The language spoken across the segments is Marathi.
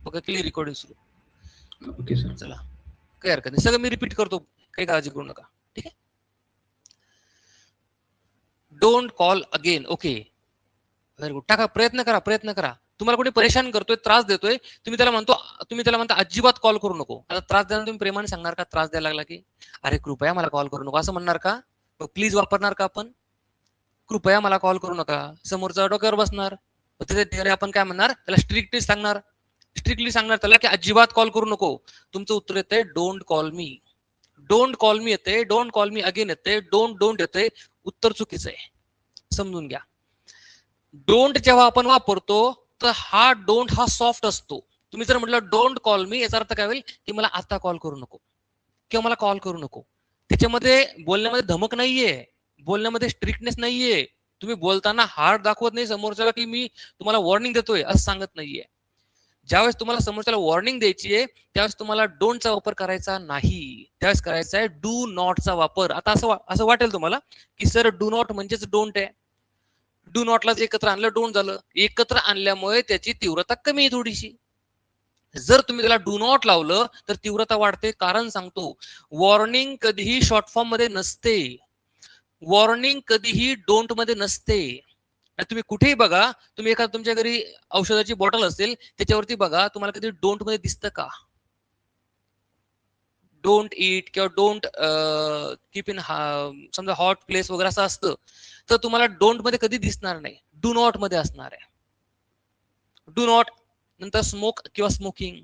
ओके, क्लिअर रेकॉर्डिंग सुरू. Okay sir. चला, काही हरकत नाही, सगळं मी रिपीट करतो, काही काळजी करू नका. ठीक आहे. Don't call again. Okay, very good. टाका, प्रयत्न करा, प्रयत्न करा. तुम्हाला कोणी परेशान करतोय, त्रास देतोय, तुम्ही त्याला म्हणता अजिबात कॉल करू नको. आता त्रास द्यायला तुम्ही प्रेमाने सांगणार का? त्रास द्यायला लागला की अरे कृपया मला कॉल करू नको असं म्हणणार का? प्लीज वापरणार का आपण? कृपया मला कॉल करू नका. समोरचा डोक्यावर बसणार. तिथे आपण काय म्हणणार? त्याला स्ट्रिक्टली सांगणार त्याला की अजिबात कॉल करू नको. तुमचं उत्तर येतंय don't call me. Don't call मी येते, डोंट कॉल मी अगेन येते, डोंट येते. उत्तर चुकीचं आहे, समजून घ्या. डोंट जेव्हा आपण वापरतो तर हा डोंट हा सॉफ्ट असतो. तुम्ही जर म्हटलं डोंट कॉल मी, याचा अर्थ काय होईल की मला आता कॉल करू नको किंवा मला कॉल करू नको. त्याच्यामध्ये बोलण्यामध्ये धमक नाहीये, बोलण्यामध्ये स्ट्रिक्टनेस नाहीये. तुम्ही बोलताना हार्ड दाखवत नाही समोरच्याला की मी तुम्हाला वॉर्निंग देतोय असं सांगत नाहीये. ज्यावेळेस तुम्हाला समोरच्याला वॉर्निंग द्यायची आहे त्यावेळेस तुम्हाला डोंटचा वापर करायचा नाही, त्यावेळेस करायचा आहे डू नॉटचा वापर. आता असं वाटेल तुम्हाला की सर डू नॉट म्हणजेच डोंट आहे. डू नॉटला एकत्र आणलं डोंट झालं. एकत्र आणल्यामुळे त्याची तीव्रता कमी आहे थोडीशी. जर तुम्ही त्याला डू नॉट लावलं तर तीव्रता वाढते. कारण सांगतो, वॉर्निंग कधीही शॉर्ट फॉर्म मध्ये नसते. वॉर्निंग कधीही डोंट मध्ये नसते. तुम्ही कुठेही बघा, तुम्ही एखादा तुमच्या घरी औषधाची बॉटल असेल त्याच्यावरती बघा, तुम्हाला कधी डोंट मध्ये दिसतं का? डोंट ईट किंवा डोंट कीप इन समजा हॉट प्लेस वगैरे असं असतं, तर तुम्हाला डोंट मध्ये कधी दिसणार नाही, डू नॉट मध्ये असणार आहे. डू नॉट नंतर स्मोक किंवा smoking,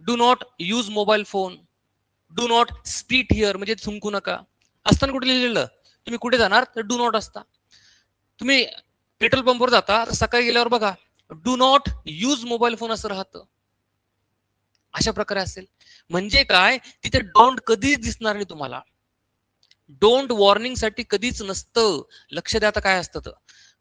do not use mobile phone, do not spit here म्हणजे थुंकू नका असताना कुठे लिहिलेलं. तुम्ही कुठे जाणार तर डू नॉट असता. तुम्ही पेट्रोल पंपवर जाता तर सकाळी गेल्यावर बघा do not use mobile phone असं राहतं. अशा प्रकारे असेल म्हणजे काय, तिथे डोंट कधीच दिसणार नाही तुम्हाला. डोंट वॉर्निंग साठी कधीच नसतं. लक्ष द्या आता काय असतं तर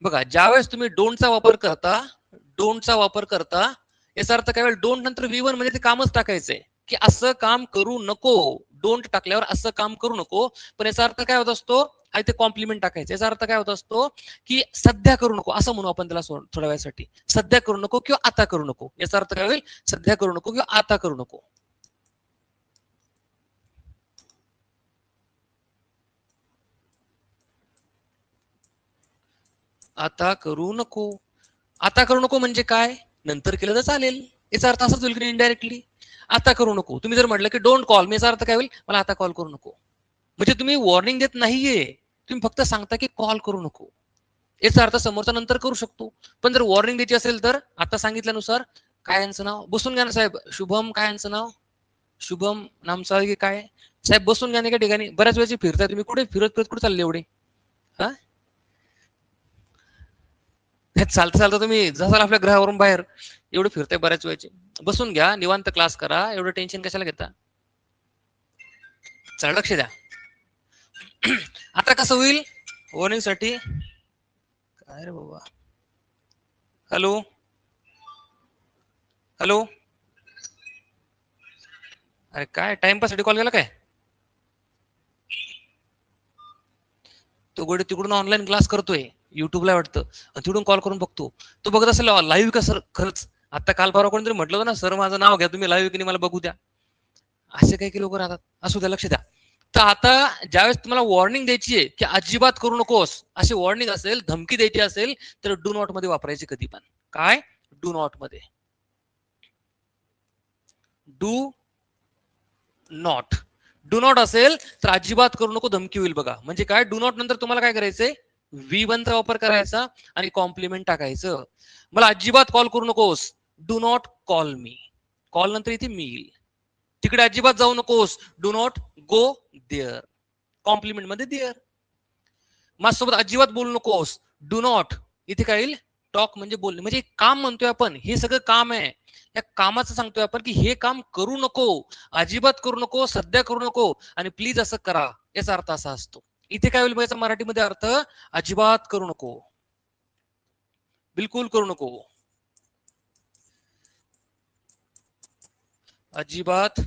बघा, ज्यावेळेस तुम्ही डोंटचा वापर करता याचा अर्थ काय, डोंट नंतर V1 म्हणजे ते कामच टाकायचंय की असं काम करू नको. डोंट टाकल्यावर असं काम करू नको, पण याचा अर्थ काय होत असतो, आणि ते कॉम्प्लिमेंट टाकायचं. याचा अर्थ काय होत असतो की सध्या करू नको असं म्हणू आपण त्याला थोड्या वेळासाठी. सध्या करू नको किंवा आता करू नको, याचा अर्थ काय होईल, सध्या करू नको किंवा आता करू नको. आता करू नको. आता करू नको म्हणजे काय, नंतर केलं तर चालेल. याचा अर्थ असाच होईल की इनडायरेक्टली. आता करू नको. तुम्ही जर म्हटलं की डोंट कॉल मी, याचा अर्थ काय होईल, मला आता कॉल करू नको. म्हणजे तुम्ही वॉर्निंग देत नाहीये, तुम्ही फक्त सांगता की कॉल करू नको. याचा अर्थ समोरचा नंतर करू शकतो. पण जर वॉर्निंग द्यायची असेल तर आता सांगितल्यानुसार, काय यांचं नाव, बसून घ्या ना साहेब. शुभम, काय यांचं नाव, शुभम नामचा की काय साहेब, बसून घ्या. एका ठिकाणी बऱ्याच वेळेची फिरताय तुम्ही, कुठे फिरत कुठे चालले एवढे? हा, चालता चालता तुम्ही जसाल आपल्या ग्रहावरून बाहेर एवढे फिरताय बऱ्याच वेळेचे. बसून घ्या, निवांत क्लास करा, एवढं टेन्शन कशाला घेता. चला लक्ष द्या. आता कसं होईल वॉर्निंग साठी, काय रे बाबा, हॅलो हॅलो, अरे काय टाइमपास साठी कॉल केला काय? तो गोडे तिकडून ऑनलाईन क्लास करतोय, युट्यूबला वाटतं, तिकडून कॉल करून बघतो. तो बघत असेल लाईव्ह का सर खरंच. आता काल परवा कोणतरी म्हटलं होतं ना, सर माझं नाव घ्या तुम्ही, लाईव्ह की नाही मला बघू द्या. असे काही लोक राहतात. असू द्या, लक्ष द्या. तर आता ज्यावेळेस तुम्हाला वॉर्निंग द्यायची आहे की अजिबात करू नकोस, अशी वॉर्निंग असेल, धमकी द्यायची असेल, तर डू नॉट मध्ये वापरायची कधी पण. काय, डू नॉट मध्ये. डू नॉट, डू नॉट असेल तर अजिबात करू नको, धमकी होईल बघा. म्हणजे काय, डू नॉट नंतर तुम्हाला काय करायचंय, V1 चा वापर करायचा आणि कॉम्प्लिमेंट टाकायचं. मला अजिबात कॉल करू नकोस, do not call me. Call नंतर इथे मी येईल. तिकडे अजिबात जाऊ नकोस, do not go there. Compliment मध्ये देअर. माझ्यासोबत अजिबात बोलू नकोस, डू नॉट, इथे काय येईल, टॉक म्हणजे बोलणे. म्हणजे काम म्हणतोय आपण, हे सगळं काम आहे. या कामाचं सांगतोय आपण की हे काम करू नको, अजिबात करू नको, सध्या करू नको, आणि प्लीज असं करा. याचा अर्थ असा असतो. इथे काय होईल याचा मराठीमध्ये अर्थ, अजिबात करू नको, बिलकुल करू नको, अजिबात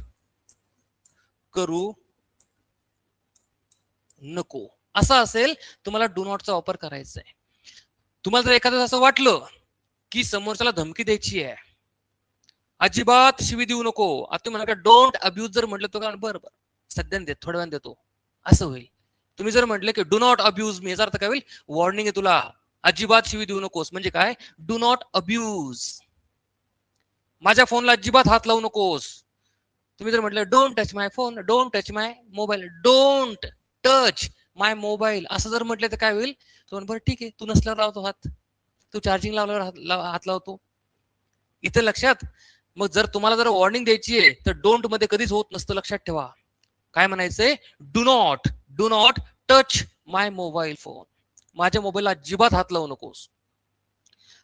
करू नको. असं असेल तुम्हाला डू नॉटचा वापर करायचा आहे. तुम्हाला जर एखादं असं वाटलं की समोरच्याला धमकी द्यायची आहे, अजिबात शिवी देऊ नको. आता तुम्ही म्हणा डोंट अब्यूज जर म्हटलं तो का बरं बरं सध्या देत थोड्या वेळाने देतो असं होईल. तुम्ही जर म्हटलं की डू नॉट अब्यूज मी, याचा अर्थ काय होईल, वॉर्निंग आहे तुला, अजिबात शिवी देऊ नकोस. म्हणजे काय, डू नॉट अब्यूज, माझ्या फोनला अजिबात हात लावू नकोस. तुम्ही जर म्हटलं don't touch my phone, don't touch my mobile, don't touch my mobile असं जर म्हटलं तर काय होईल, तो बरं ठीक आहे, तू नसल्यावर लावतो हात, तू चार्जिंग लावल्यावर हात लावतो. इथे लक्षात, मग जर तुम्हाला जर वॉर्निंग द्यायची आहे तर डोंट मध्ये कधीच होत नसतं, लक्षात ठेवा. काय म्हणायचंय, do not touch my mobile phone, माझ्या मोबाईलला अजिबात हात लावू नकोस,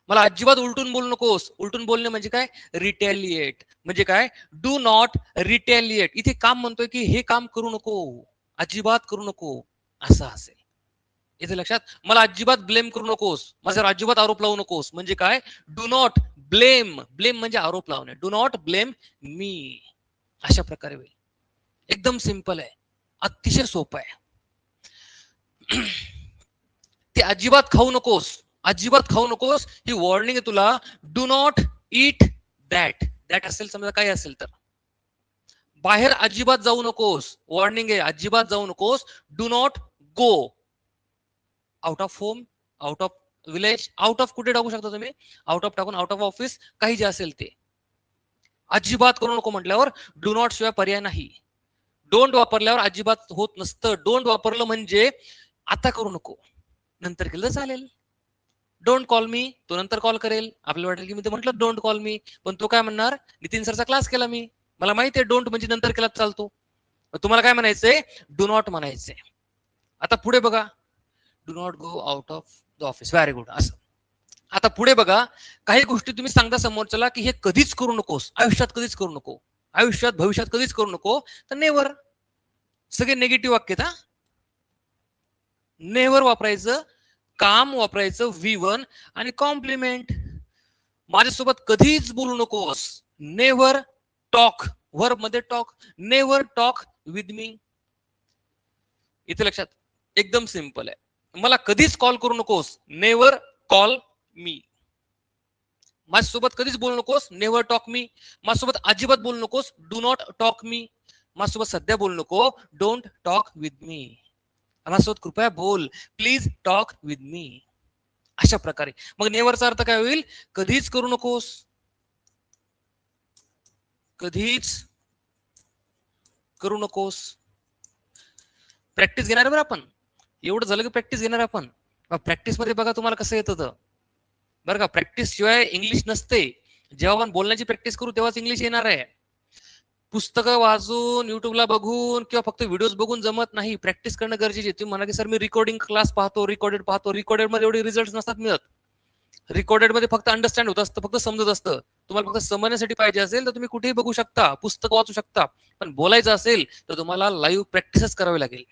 मला अजिबात उलटून बोलू नकोस. उलटून बोलणे म्हणजे काय, रिटॅलिएट. म्हणजे काय, डू नॉट रिटॅलिएट. इथे काम म्हणतोय की हे काम करू नको, अजिबात करू नको असं असेल. इथे लक्षात, मला अजिबात ब्लेम करू नकोस, माझ्यावर अजिबात आरोप लावू नकोस. म्हणजे काय, डू नॉट ब्लेम, ब्लेम म्हणजे आरोप लावणे, डू नॉट ब्लेम मी, अशा प्रकारे होईल. एकदम सिंपल आहे, अतिशय सोपं आहे. ते अजिबात खाऊ नकोस, अजिबात खाऊ नकोस ही वॉर्निंग आहे तुला. Do not eat that, that असेल समजा काही असेल तर. बाहेर अजिबात जाऊ नकोस, वॉर्निंग आहे, अजिबात जाऊ नकोस. Do not go out of home, out of village, out of कुठे टाकू शकता तुम्ही, आउट ऑफ टाकून आउट ऑफ ऑफिस, काही जे असेल ते. अजिबात करू नको म्हटल्यावर डू नॉट शिवाय पर्याय नाही. डोंट वापरल्यावर अजिबात होत नसतं. डोंट वापरलं म्हणजे आता करू नको, नंतर केलं चालेल. डोंट कॉल मी, तो नंतर कॉल करेल, आपल्याला वाटेल की मी तर म्हटलं डोंट कॉल मी, पण तो काय म्हणणार, नितीन सरचा क्लास केला मी, मला माहिती आहे डोंट म्हणजे नंतर केला चालतो. तुम्हाला काय म्हणायचंय, डू नॉट म्हणायचंय. आता पुढे बघा, do not go out of the office, very good. असं आता पुढे बघा, काही गोष्टी तुम्ही सांगता समोरच्याला की हे कधीच करू नकोस, आयुष्यात कधीच करू नको, आयुष्यात भविष्यात कधीच करू नको, तर नेव्हर. सगळे निगेटिव्ह वाक्य, हा नेव्हर वापरायचं, काम वापरायचं V1 आणि कॉम्प्लिमेंट, माझ्यासोबत कधीच बोलू नकोस, नेव्हर टॉक, वर्ब मध्ये talk, never talk with me. इथे लक्षात, एकदम सिंपल आहे, मला कधीच कॉल करू नकोस, नेव्हर कॉल मी. माझ्यासोबत कधीच बोलू नकोस, नेव्हर टॉक मी. माझ्यासोबत अजिबात बोलू नकोस, डू नॉट टॉक मी. माझ्यासोबत सध्या बोलू नको, डोंट टॉक विथ मी. माझ्यासोबत कृपया बोल, प्लीज टॉक विथ मी. अशा प्रकारे. मग नेव्हरचा अर्थ काय होईल, कधीच करू नकोस, कधीच करू नकोस. प्रॅक्टिस घेणार बरं आपण, एवढं झालं की प्रॅक्टिस घेणार आपण. प्रॅक्टिस मध्ये बघा तुम्हाला कसं येतं बरं का, प्रॅक्टिस शिवाय इंग्लिश नसते. जेव्हा आपण बोलण्याची प्रॅक्टिस करू तेव्हाच इंग्लिश येणार आहे. पुस्तकं वाचून, युट्यूबला बघून किंवा फक्त व्हिडिओज बघून जमत नाही, प्रॅक्टिस करणं गरजेचे आहे. तुम्ही म्हणा की सर मी रिकॉर्डिंग क्लास पाहतो, रिकॉर्डेड पाहतो, रिकॉर्डेड मध्ये एवढे रिझल्ट नसतात मिळत. रिकॉर्डेड मध्ये फक्त अंडरस्टँड होत असतं, फक्त समजत असतं. तुम्हाला फक्त समजण्यासाठी पाहिजे असेल तर तुम्ही कुठेही बघू शकता, पुस्तक वाचू शकता. पण बोलायचं असेल तर तुम्हाला लाईव्ह प्रॅक्टिसच करावी लागेल.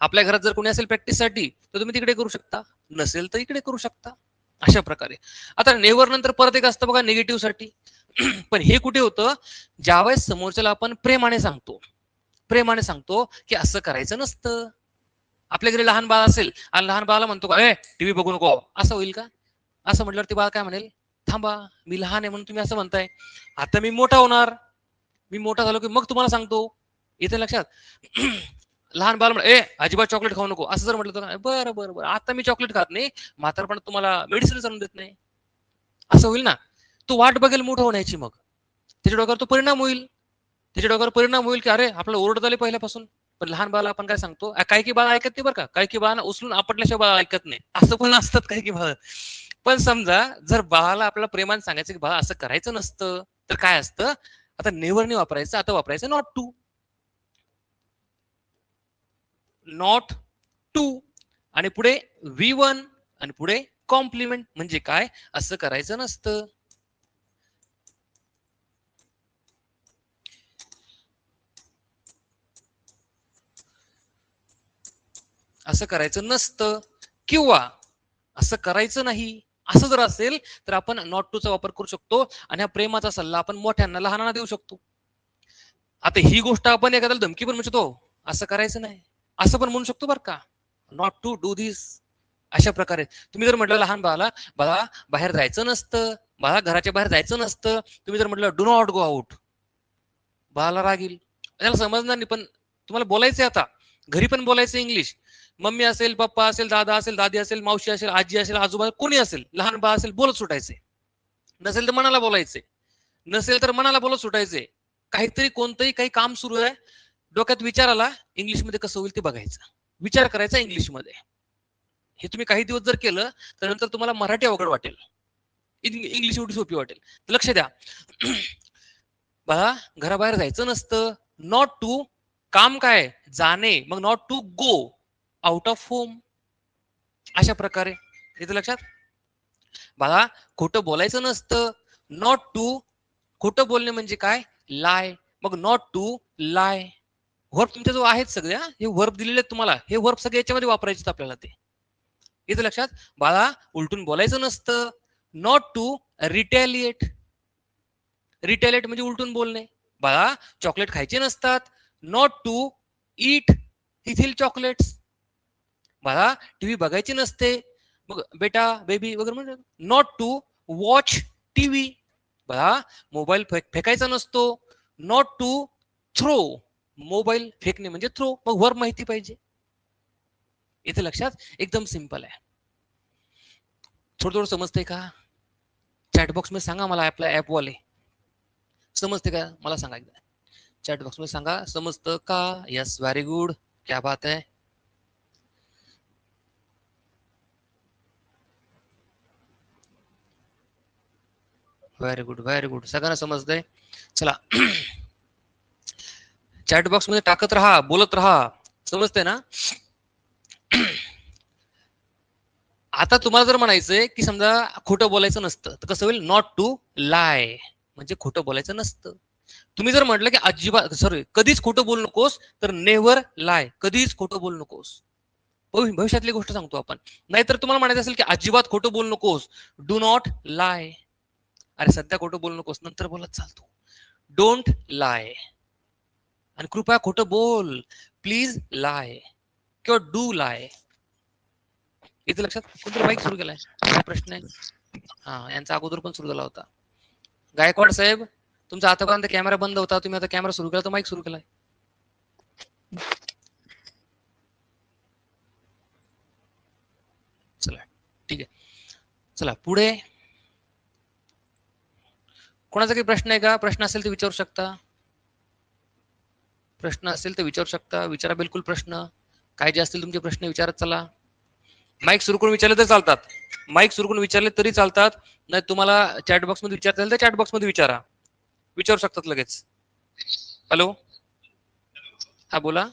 आपल्या घरात जर कोणी असेल प्रॅक्टिससाठी तर तुम्ही तिकडे करू शकता, नसेल तर इकडे करू शकता. अशा प्रकारे. आता नेव्हर नंतर परत एक असतं बघा निगेटिव्ह साठी. पण हे कुठे होतं, ज्यावेळेस समोरच्याला आपण प्रेमाने सांगतो, प्रेमाने सांगतो की असं करायचं नसतं. आपल्या घरी लहान बाळ असेल आणि लहान बाळाला म्हणतो का ए टीव्ही बघू नको, असं होईल का? असं म्हटल्यावर ते बाळ काय म्हणेल, थांबा मी लहान आहे म्हणून तुम्ही असं म्हणताय, आता मी मोठा होणार, मी मोठा झालो की मग तुम्हाला सांगतो. इथे लक्षात, लहान बाळ म्हण ए अजिबात चॉकलेट खाऊ नको, असं जर म्हटलं तर बरं बरं बरं आता मी चॉकलेट खात नाही, म्हातारपणात तुम्हाला मेडिसिन आणून देत नाही, असं होईल ना. तो वाट बघेल मोठं होण्याची, मग त्याच्या डोक्यावर तो परिणाम होईल, त्याच्या डोक्यावर परिणाम होईल की अरे आपलं ओरडत आले पहिल्यापासून. पण लहान बाळाला आपण काय सांगतो, काही की बाळ ऐकत नाही बरं का, काही की बाळांना उचलून आपटल्याशिवाय बाळ ऐकत नाही, असं पण असतात काही की बाळ. पण समजा जर बाळाला आपल्याला प्रेमाने सांगायचं की बाळा असं करायचं नसतं, तर काय असतं, आता नेव्हर नाही वापरायचं, आता वापरायचं नॉट टू. नॉट टू आणि पुढे V1 आणि पुढे कॉम्प्लिमेंट. म्हणजे काय, असं करायचं नसतं. असं करायचं नसतं किंवा असं करायचं नाही, असं जर असेल तर आपण नॉट टू चा वापर करू शकतो. आणि हा प्रेमाचा सल्ला आपण मोठ्यांना लहानांना देऊ शकतो. आता ही गोष्ट आपण एखाद्याला धमकी पण म्हणू शकतो, असं करायचं नाही, असं पण म्हणू शकतो बरं का, नॉट टू डू धिस. अशा प्रकारे तुम्ही जर म्हटलं लहान बाळाला, बाळा बाहेर जायचं नसतं, बाळा घराच्या बाहेर जायचं नसतं, तुम्ही जर म्हटलं डू नॉट गो आउट, बाळाला राग येईल, त्याला समजणार नाही. पण तुम्हाला बोलायचंय आता, घरी पण बोलायचं इंग्लिश. मम्मी असेल, पप्पा असेल, दादा असेल, दादी असेल, मावशी असेल, आजी असेल, आजोबा कोणी असेल, लहान बाळ असेल, बोलत सुटायचे. नसेल तर मनाला बोलायचे, नसेल तर मनाला बोलत सुटायचे. काहीतरी कोणतंही काही काम सुरू आहे, डोक्यात विचार आला, इंग्लिशमध्ये कसं होईल ते बघायचं, विचार करायचा इंग्लिशमध्ये. हे तुम्ही काही दिवस जर केलं तर नंतर तुम्हाला मराठी अवघड वाटेल, इंग्लिश एवढी सोपी वाटेल. लक्ष द्या. बाळा घराबाहेर जायचं नसतं, नॉट टू, काम काय जाणे, मग not to go out of home. अशा प्रकारे येतं लक्षात. बाळा खोटं बोलायचं नसतं, नॉट टू, खोटं बोलणे म्हणजे काय, लाय, मग नॉट टू लाय. वर्ब तुमच्या जो आहेत सगळे, हे वर्ब दिलेले आहेत तुम्हाला, हे वर्ब सगळे याच्यामध्ये वापरायचे आपल्याला. ते येतं लक्षात. बाळा उलटून बोलायचं नसतं, नॉट टू रिटॅलिएट. रिटॅलिएट म्हणजे उलटून बोलणे. बाळा चॉकलेट खायचे नसतात, नॉट टू ईट इथिल चॉकलेट्स. बाळा टीव्ही बघायची नसते, मग बेटा बेबी वगैरे म्हणजे नॉट टू वॉच टीव्ही. बाळा मोबाईल फेकायचा नसतो, नॉट टू थ्रो. मोबाईल फेकणे म्हणजे थ्रो, मग वर्ब माहिती पाहिजे. इथे लक्षात, एकदम सिंपल आहे. थोडं थोडं समजतंय का? चॅटबॉक्स मध्ये सांगा मला, आपल्या ऍपवाले समजते का मला सांगा एकदा. चॅटबॉक्स मध्ये सांगा समजतं का. यस, व्हेरी गुड, क्या बात है. व्हेरी गुड, व्हेरी गुड, सगळ्यांना समजतंय. चला. चॅटबॉक्स मध्ये टाकत राहा, बोलत राहा, समजतंय ना. आता तुम्हाला जर म्हणायचंय की समजा खोटं बोलायचं नसतं, तर कसं होईल, नॉट टू लाय म्हणजे खोटं बोलायचं नसतं. तुम्ही जर म्हटलं की अजिबात, सॉरी, कधीच खोटं बोलू नकोस, तर नेव्हर लाय, कधीच खोटं बोलू नकोस. भविष्यातली गोष्ट सांगतो आपण. नाहीतर तुम्हाला म्हणायचं असेल की अजिबात खोटं बोलू नकोस, डू नॉट लाय. अरे सध्या खोटं बोलू नकोस, नंतर बोलत चालतो. डोंट लाय, आणि कृपया खोटं बोल, प्लीज लाय किंवा डू लाय. इथे लक्षात. कोणतरी माईक सुरू केलाय, काय प्रश्न आहे? हा, यांचा अगोदर पण सुरू झाला होता. गायकवाड साहेब, तुमचा आतापर्यंत कॅमेरा बंद होता, तुम्ही आता कॅमेरा सुरू केला तर माईक सुरू केलाय. चला ठीक आहे, चला पुढे. कोणाचा काही प्रश्न आहे का? प्रश्न असेल तर विचारू शकता, प्रश्न असेल तर विचारू शकता, विचारा बिलकुल प्रश्न. काय जे असतील तुमचे प्रश्न विचारत चला. माईक सुरू करून विचारले तरी चालतात, माईक सुरू करून विचारले तरी चालतात. नाही तुम्हाला चॅटबॉक्स मध्ये विचारता येईल तर चॅटबॉक्स मध्ये विचारा, विचारू शकतात लगेच. हॅलो, हा बोला.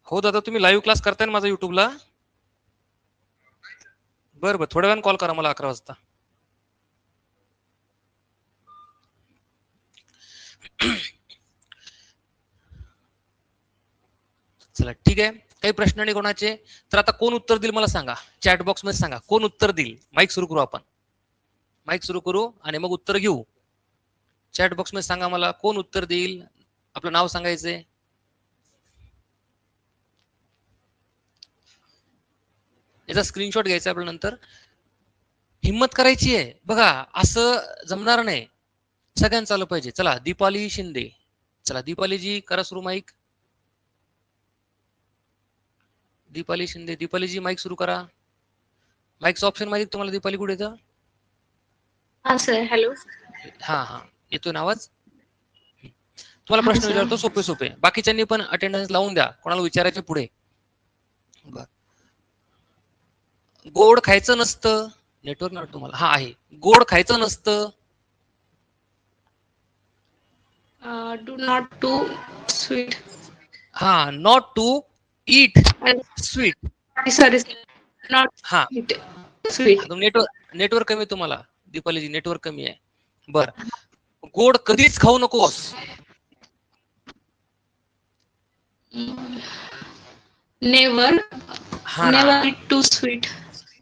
हो दादा, तुम्ही लाईव्ह क्लास करताय ना माझा युट्यूबला. बरं बरं, थोड्या वेळाने कॉल करा मला 11 वाजता. चला ठीक आहे, काही प्रश्न नाही कोणाचे. तर आता कोण उत्तर देईल मला सांगा, चॅट बॉक्स मध्ये सांगा कोण उत्तर देईल. माईक सुरू करू आपण, माईक सुरू करू आणि मग उत्तर घेऊ. चॅट बॉक्स मध्ये सांगा मला कोण उत्तर देईल. आपलं नाव सांगायचंय. याचा स्क्रीनशॉट घ्यायचा आपल्या, नंतर हिम्मत करायची आहे बघा, असं जमणार नाही, सगळ्यांचं आलं पाहिजे. चला दीपाली शिंदे, चला दीपालीजी करा सुरू माईक. दीपाली शिंदे, दीपालीजी माईक सुरू करा. माईकचं ऑप्शन माहिती तुम्हाला दीपाली, कुठे येतं? हा सर, हॅलो. हा हा, येतोय ना आवाज. तुम्हाला प्रश्न विचारतो सोपे सोपे, बाकीच्यांनी पण अटेंडन्स लावून द्या, कोणाला विचारायचे पुढे. गोड खायचं नसतं, नेटवर्क नाही तुम्हाला, हा आहे. गोड खायचं नसतं, डू नॉट टू स्वीट. हा, not to eat sweet. Sorry, not हा, स्वीट. नेटवर्क कमी तुम्हाला दीपालीजी, नेटवर्क कमी आहे. बर, गोड कधीच खाऊ नकोस. नेवर, हा ना, never eat to sweet.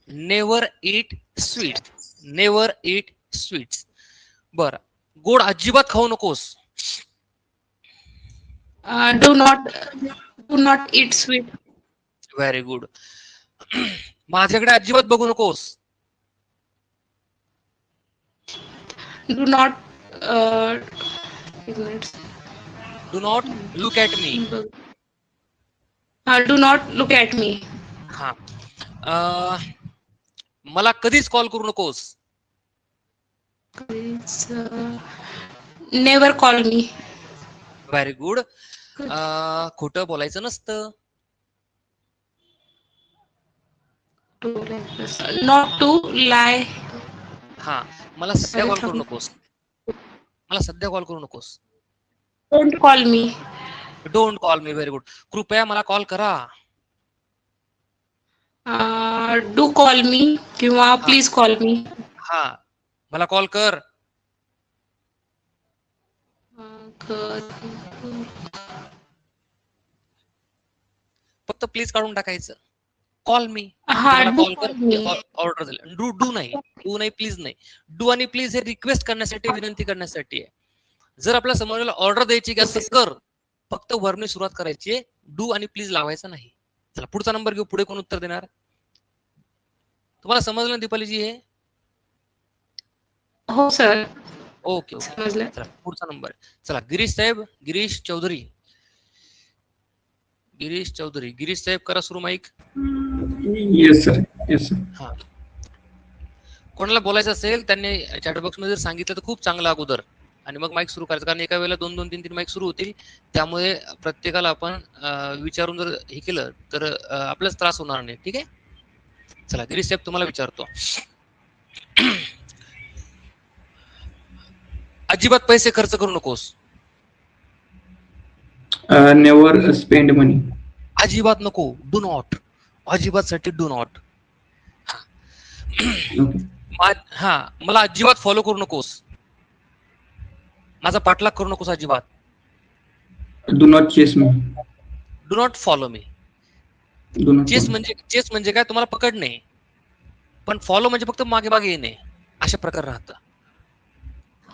Never eat sweet, never eat sweets. बर, गोड अजिबात खाऊ नकोस. Do not eat sweet. Very good. माझ्याकडे अजिबात बघू नकोस. Do not. एक minute. Do not look at me. Do not look at me. हा. मला कधीच कॉल करू नकोस. Please, never call me. Very good. खोटं बोलायचं नसतं. Not to lie. हा. मला सध्या कॉल करू नकोस. मला सध्या कॉल करू नकोस. Don't call me. Don't call me. Very good. कृपया मला कॉल करा. Do call me किंवा please call me. हा. मला कॉल कर. फक्त प्लीज काढून टाकायचं. Call me. do कॉल कर. call me. ऑर्डर झालं. डू नाही प्लीज नाही. डू आणि प्लीज हे रिक्वेस्ट करण्यासाठी, विनंती करण्यासाठी आहे. जर आपल्या समोरला ऑर्डर द्यायची की असं कर, फक्त वरने सुरुवात करायची. डू आणि प्लीज लावायचं नाही. चला पुढचा नंबर घेऊ. पुढे कोण उत्तर देणार? तुम्हाला समजलं दीपालीजी हे? हो सर. ओके. समजलं. चला पुढचा नंबर. चला गिरीश साहेब. गिरीश चौधरी. गिरीश साहेब करा सुरू माईक. Yes sir. हा. कोणाला बोलायचं असेल त्यांनी चॅट बॉक्स मध्ये जर सांगितलं तर खूप चांगलं अगोदर, आणि मग माईक सुरू करायचं. कारण एका वेळेला 2 3 माईक सुरू होतील. त्यामुळे प्रत्येकाला आपण विचारून जर हे केलं तर आपल्याच त्रास होणार नाही. ठीक आहे. चला गिरीश साहेब तुम्हाला विचारतो. अजिबात पैसे खर्च करू नकोस. नेवर स्पेंड मनी. अजिबात नको. Do not. अजिबात साठी डू नॉट. हा. मला अजिबात फॉलो करू नकोस. माझा पाठलाग करू नकोस अजिबात. Do not chase me. Do not follow me. Chase म्हणजे काय? तुम्हाला पकडणे. पण फॉलो म्हणजे फक्त मागे मागे येणे. अशा प्रकार राहतं.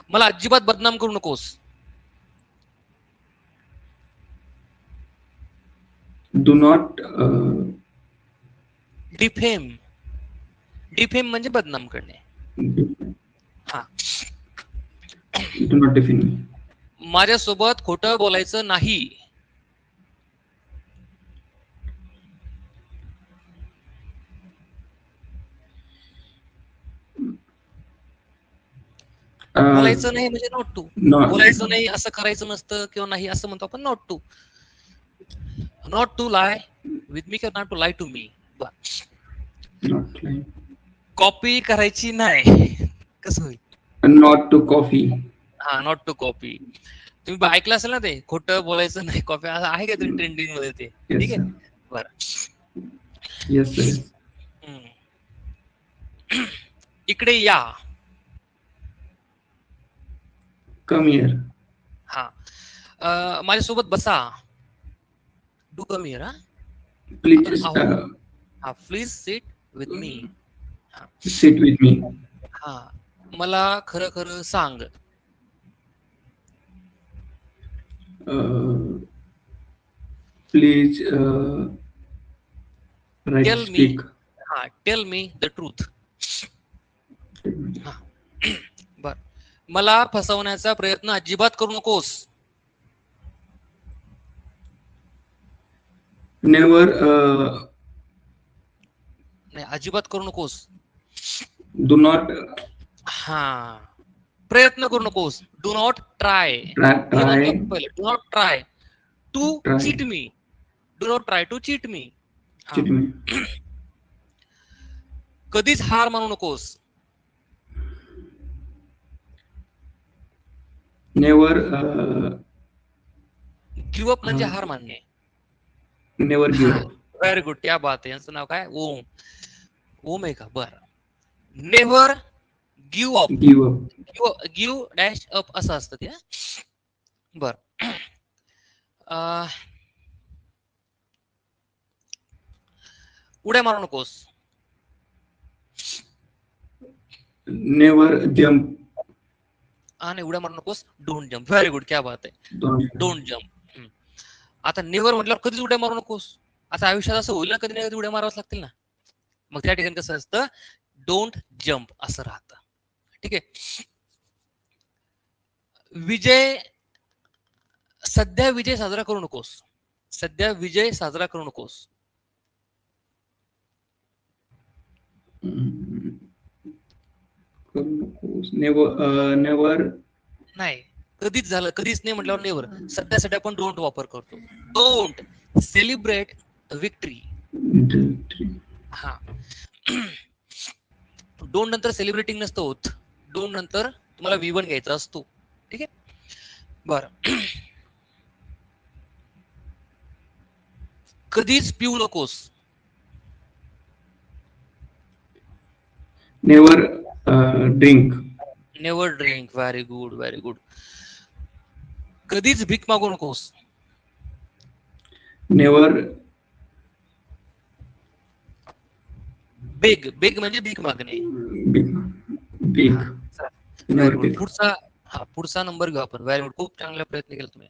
मला अजिबात बदनाम करू नकोस. Do not defame. डिफेम म्हणजे बदनाम करणे. हा. डू नॉट डिफेम मी. माझ्यासोबत खोटं बोलायचं नाही. बोलायचं नाही म्हणजे नॉट टू. बोलायचं नाही असं करायचं नसतं किंवा नाही असं म्हणतो आपण not to. Not to lie with me किंवा not to lie to me. Copy करायची नाही. कसं होईल? Not to coffee. हा. Not to copy. तुम्ही ऐकलं असेल ना ते, खोटं बोलायचं नाही कॉपी. असं आहे का तरी ट्रेंडिंग मध्ये ते? ठीक आहे. बरं. Yes sir. इकडे या. Come here. हा. माझ्यासोबत बसा. Do come here. हा. प्लीज हा. Please sit with me. Sit with me. हा. मला खरं खरं सांग. Please right speak. हा. Tell me the truth. बर. मला फसवण्याचा प्रयत्न अजिबात करू नकोस. नेवर. नाही, अजिबात करू नकोस. Do not. हा. प्रयत्न करू नकोस. Do not try. Do not try to cheat me. Do not try to cheat me. कधीच हार मानू नकोस. नेवर. गिव्ह अप म्हणजे हार मानणे. Never give up. Very good. क्या बात आहे. यांचं नाव काय? ओम. ओम आहे का? बरं. Never give up. Give dash up असं असतं ते. बर. उड्या मारू नकोस. Never jump. नाही, उड्या मारू नकोस. Don't jump. Very good. क्या बात आहे. Don't jump. आता नेव्हर म्हटल्यावर कधीच उड्या मारू नकोस. आता आयुष्यात असं होईल ना, कधी ना कधी उड्या मारावच लागतील ना. मग त्या ठिकाणी कसं असतं, डोंट जम्प असं राहतं. ठीक आहे. विजय, सध्या विजय साजरा करू नकोस. सध्या विजय साजरा करू नकोस. नेवर नाही, कधीच झालं, कधीच नाही म्हटल्यावर नेवर. सध्यासाठी आपण डोंट वापर करतो. Don't celebrate victory. हा, डोंट नंतर सेलिब्रेटिंग नसतं होत. डोंट नंतर तुम्हाला V1 घ्यायचा असतो. ठीक आहे. बरं, कधीच पिऊ नकोस. Never drink. Never drink. Very good, very good. कधीच भीक मागू नकोस. नेवर बेग. बेग म्हणजे भीक मागणे. बिग. Never big. पुढचा नंबर घेऊ आपण. व्हेरी गुड, खूप चांगला प्रयत्न केला तुम्ही.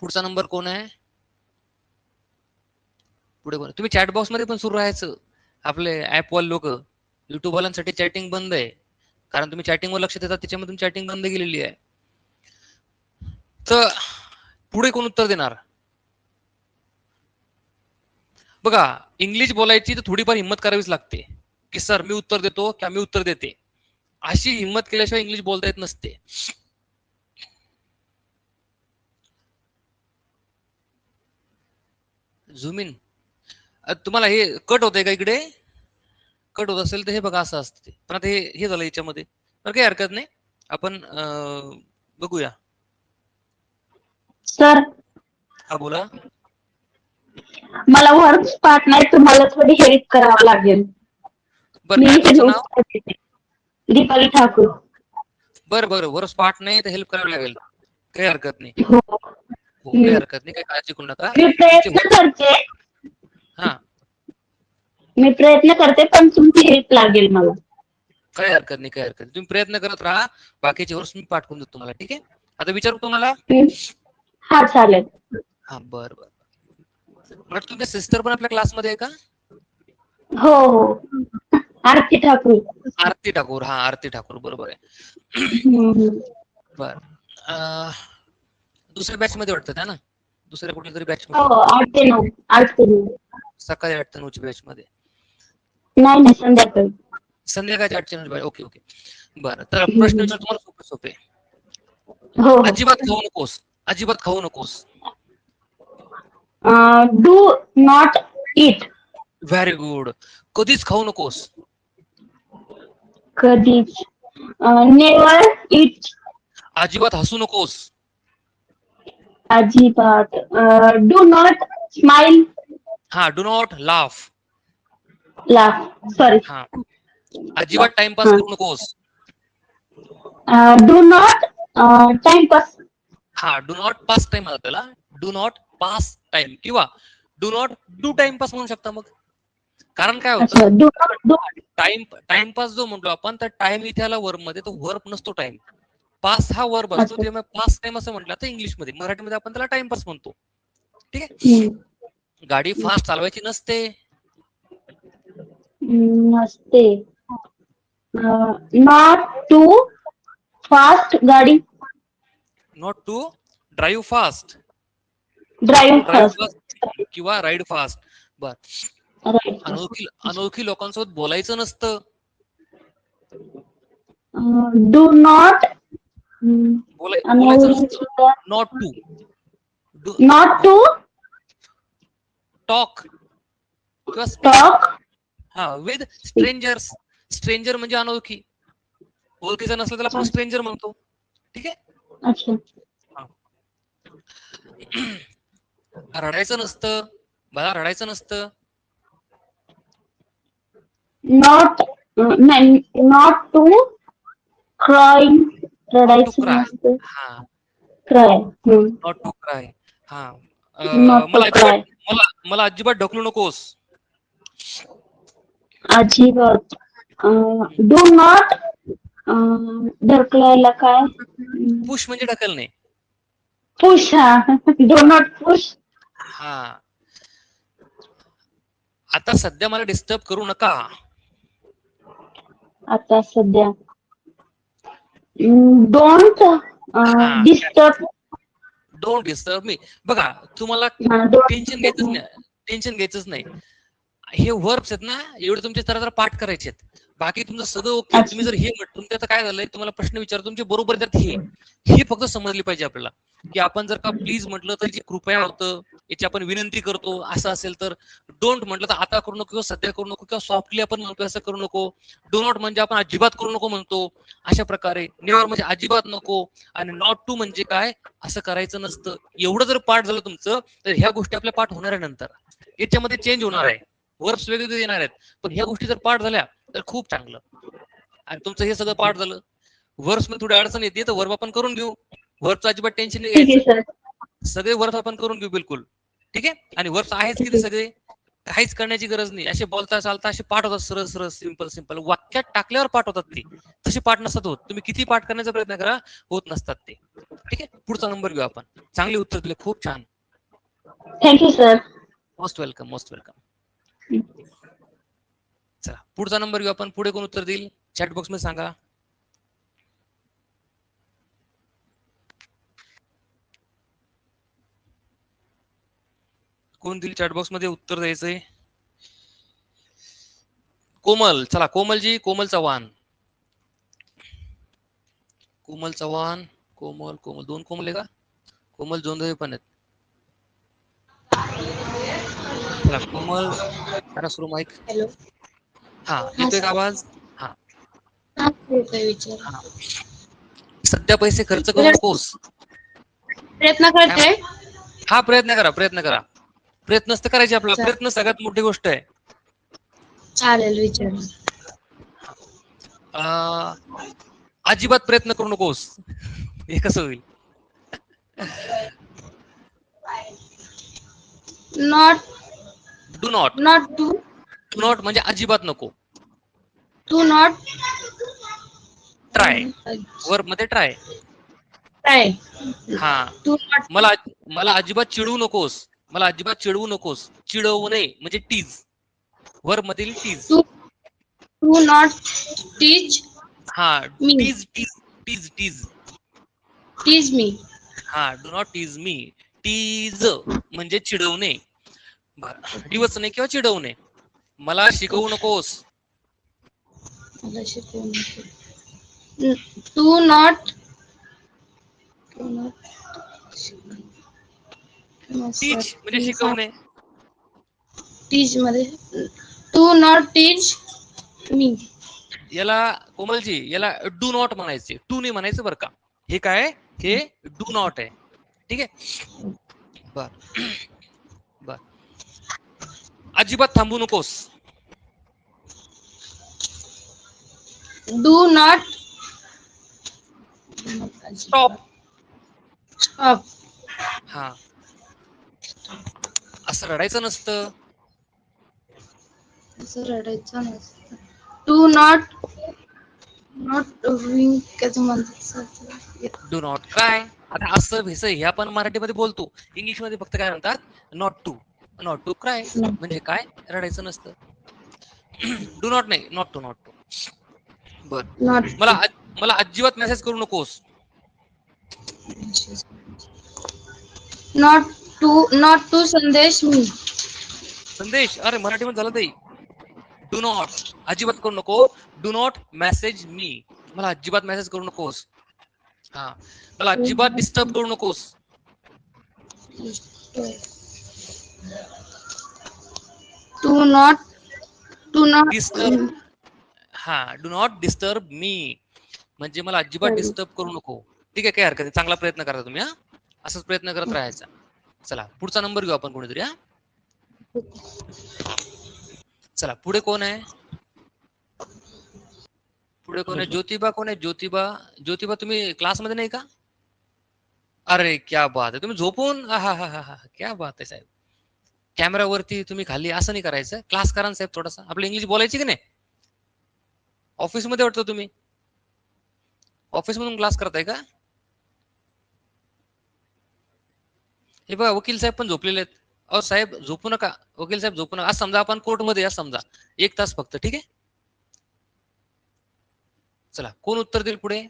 पुढचा नंबर कोण आहे? पुढे कोण? तुम्ही चॅट बॉक्स मध्ये पण सुरू राहायचं. आपले ऍप वाले लोक, युट्यूब वाल्यांसाठी चॅटिंग बंद आहे, कारण तुम्ही चॅटिंगवर लक्ष देतात, त्याच्यामधून चॅटिंग बंद केलेली आहे. तर पुढे कोण उत्तर देणार? बघा, इंग्लिश बोलायची तर थोडीफार हिंमत करावीच लागते, की सर मी उत्तर देतो किंवा मी उत्तर देते. अशी हिंमत केल्याशिवाय इंग्लिश बोलता येत नसते. Zoom in. तुम्हाला हे कट होतंय का इकडे? कट होत असेल तर हे बघा, असं असतं ते. पण आता हे झालं याच्यामध्ये, तर काही हरकत नाही. आपण बघूया. सर, हा, बोला. मला वर्क पार्ट नाही, तुम्हाला थोडी हेल्प करावं लागेल. बरं, मी काय तुमचं नाव? उत्तर देते. दीपाली ठाकूर. बरं, वर स्पॉट नाही तर हेल्प करावी लागेल. काही हरकत नाही. हो. हो, काही हरकत नाही, काही काळजी करू नका. मी प्रयत्न करते. हा, मी प्रयत्न करते, पण तुमची हेल्प लागेल मला. काही हरकत नाही, काही हरकत नाही. तुम्ही प्रयत्न करत राहा. बाकीचे वर्ष मी पाठवून देतो तुम्हाला. ठीक आहे. आता विचारू तुम्हाला. हा, चालेल. हा, बरं. तुमच्या सिस्टर पण आपल्या क्लासमध्ये आहे का? हो हो, आरती ठाकूर. आरती ठाकूर. हा, आरती ठाकूर, बरोबर आहे. बर, दुसऱ्या बॅच मध्ये वाटतं त्या ना? दुसऱ्या कुठल्या तरी बॅच हो, मध्ये? 8 ते 9. सकाळी 8 ते 9 बॅच मध्ये? नाही, संध्याकाळी. संध्याकाळच्या 8 ते 9 बॅच. ओके. बरं, तर प्रश्न विचार तुम्हाला सोपे. हो. अजिबात खाऊ नकोस. अजिबात खाऊ नकोस. Do not eat. Very good. कधीच खाऊ नकोस. कधीच. Never eat. अजिबात हसू नकोस. अजिबात. Do not smile. हा, do not laugh. Laugh. Sorry. हा, अजिबात टाइमपास करू नकोस. Do not timepass. हा, डू नॉट पास टाइम म्हणतात त्याला. डू नॉट पास टाइम किंवा डू नॉट डू टाइमपास म्हणू शकता. मग कारण काय होतं, डू नॉट टाइमपास जो म्हणतो आपण, तर टाइम इथे आला वर्ब मध्ये, तो वर्ब नसतो टाइम. पास हा वर्ब असतो. त्यामुळे पास टाइम असं म्हटलं तर इंग्लिशमध्ये, मराठीमध्ये आपण त्याला टाइमपास म्हणतो. ठीक आहे. गाडी फास्ट चालवायची नसते. नसते. नॉट टू फास्ट गाडी. Not to drive fast. Drive fast किंवा राईड फास्ट. बर, अनोळखी लोकांसोबत बोलायचं नसतं. डू नॉट बोलायचं नसतं. नॉट टू टॉक किंवा टॉक. हा, विथ स्ट्रेंजर्स. स्ट्रेंजर म्हणजे अनोळखी. ओळखीचा नसलं त्याला आपण स्ट्रेंजर म्हणतो. ठीक आहे. अच्छा. रडायचं नसतं. मला रडायचं नसतं. Not to crying. रडायचं नसतं. हा, क्राय. Not to cry. हा, मला अजिबात ढकलू नकोस. अजिबात. डू नॉट ढकलायला काय? पुश म्हणजे ढकलणे. पुश. Do not push. हा, आता सध्या मला डिस्टर्ब करू नका. आता सध्या डोंट हा, डिस्टर्ब. Don't disturb me. बघा तुम्हाला टेन्शन घ्यायचंच नाही, टेन्शन घ्यायचंच नाही. हे वर्ब्स आहेत ना, एवढे तुमचे जरा पाठ करायचे आहेत. बाकी तुमचं सगळं ओके. तुम्ही जर हे तुमचं आता काय झालंय, तुम्हाला प्रश्न विचारतो तुमचे बरोबर त्यात हे फक्त समजले पाहिजे आपल्याला, की आपण जर का प्लीज म्हटलं तर जे कृपया होतं, याची आपण विनंती करतो असं असेल तर. डोंट म्हटलं तर आता करू नको किंवा सध्या करू नको किंवा सॉफ्टली आपण म्हणतो असं करू नको. डो नॉट म्हणजे आपण अजिबात करू नको म्हणतो, अशा प्रकारे. नेव्हर म्हणजे अजिबात नको. आणि नॉट टू म्हणजे काय, असं करायचं नसतं. एवढं जर पाठ झालं तुमचं तर ह्या गोष्टी आपल्या पाठ होणार आहे नंतर. याच्यामध्ये चेंज होणार आहे, वर्ब्स वेगवेगळे येणार आहेत. पण ह्या गोष्टी जर पाठ झाल्या तर खूप चांगलं. आणि तुमचं हे सगळं पाठ झालं, वर्ब्स मध्ये थोडी अडचण येते तर वर्ब आपण करून घेऊ. वर्बचं अजिबात टेन्शन नाही ठीक आहे घ्यायचं, सर. सगळे वर्ब आपण करून घेऊ बिलकुल. ठीक आहे. आणि वर्ब्स आहेच किती सगळे, काहीच करण्याची गरज नाही. असे बोलता चालता असे पाठ होतात, सरळ सरळ सिंपल सिंपल. वाक्यात टाकल्यावर पाठ होतात ते, तसे पाठ नसतात होत. तुम्ही किती पाठ करण्याचा प्रयत्न करा, होत नसतात ते. ठीक आहे. पुढचा नंबर घेऊ आपण. चांगले उत्तर दिले, खूप छान. Thank you sir. Most welcome, most welcome. चला पुढचा नंबर घेऊ आपण. पुढे कोण उत्तर देईल चॅट बॉक्स मध्ये सांगा. कोण दिल चॅट बॉक्स मध्ये उत्तर द्यायचंय? कोमल, चला कोमलजी, कोमल चव्हाण. कोमल चव्हाण, कोमल कोमल दोन कोमल आहे का? कोमल जोंधळे पण आहेत. चला कोमल करा सुरू माईक. हॅलो. हा येतोय का आवाज? हा विचार हा. सध्या पैसे खर्च करू नकोस. प्रयत्न करते. हा प्रयत्न करा, प्रयत्न करा. प्रयत्नच तर करायचे आपला. प्रयत्न सगळ्यात मोठी गोष्ट आहे. चालेल, विचार. अजिबात प्रयत्न करू नकोस, हे कसं होईल? Not do not. Not to do not म्हणजे अजिबात नको. टू नॉट ट्राय, वर्ब मध्ये ट्राय. ट्राय. हा. टू नॉट मला मला अजिबात चिडवू नकोस. मला अजिबात चिडवू नकोस. चिडवू नये म्हणजे टीज, वर्ब मधील टीज. टू नॉट टीच हा me. Tease tease tease tease. Tease me. हा do not tease me. Tease म्हणजे चिडवणे, डिवचणे किंवा चिडवणे. मला शिकवू नकोस. मला शिकवू नको. टू नॉट टीच म्हणजे शिकवणे. टीच मध्ये टू नॉट टीच मी. याला कोमलजी, याला डू नॉट म्हणायचे, टू नाही म्हणायचं बरं का. हे काय, हे डू नॉट आहे. ठीक आहे. बर बर. अजिबात थांबू नकोस. Do not stop. स्टॉप. हा. असं रडायचं नसतं. असं रडायचं नसतं. टू नॉट विंग कसं म्हणतात. Do not cry. आता असं भेस हे आपण मराठीमध्ये बोलतो, इंग्लिश मध्ये फक्त काय म्हणतात, not to. Not to cry म्हणजे काय, रडायचं नसतं. डू नॉट नाही, नॉट टू, नॉट टू. बर. नॉट मला अजिबात मेसेज करू नकोस. नॉट टू संदेश मी. संदेश, अरे मराठीमध्ये झालं ते. डू नॉट, अजिबात करू नको. डू नॉट मेसेज मी. मला अजिबात मेसेज करू नकोस. हा. मला अजिबात डिस्टर्ब करू नकोस. To not disturb. हा डू नॉट डिस्टर्ब मी म्हणजे मला अजिबात डिस्टर्ब करू नको. ठीक आहे, काही हरकत नाही. चांगला प्रयत्न करा तुम्ही. हा असंच प्रयत्न करत राहायचा. चला पुढचा नंबर घेऊ आपण कोणीतरी. हा चला पुढे कोण आहे? पुढे कोण आहे? ज्योतिबा. कोण आहे ज्योतिबा? ज्योतिबा तुम्ही क्लासमध्ये नाही का? अरे क्या बात आहे, तुम्ही झोपून. हा हा हा हा, क्या बात आहे साहेब. कॅमेरावरती तुम्ही खाली असं नाही करायचं. क्लास करा साहेब थोडासा. आपलं इंग्लिश बोलायची की नाही? ऑफिस मध्ये वाटतं तुम्ही, ऑफिस मधून क्लास करताय का? हे बघा वकील साहेब पण झोपलेले आहेत. साहेब झोपू नका, वकील साहेब झोपू नका. आज समजा आपण कोर्टमध्ये, आज समजा 1 तास फक्त, ठीक आहे. चला, कोण उत्तर देईल पुढे?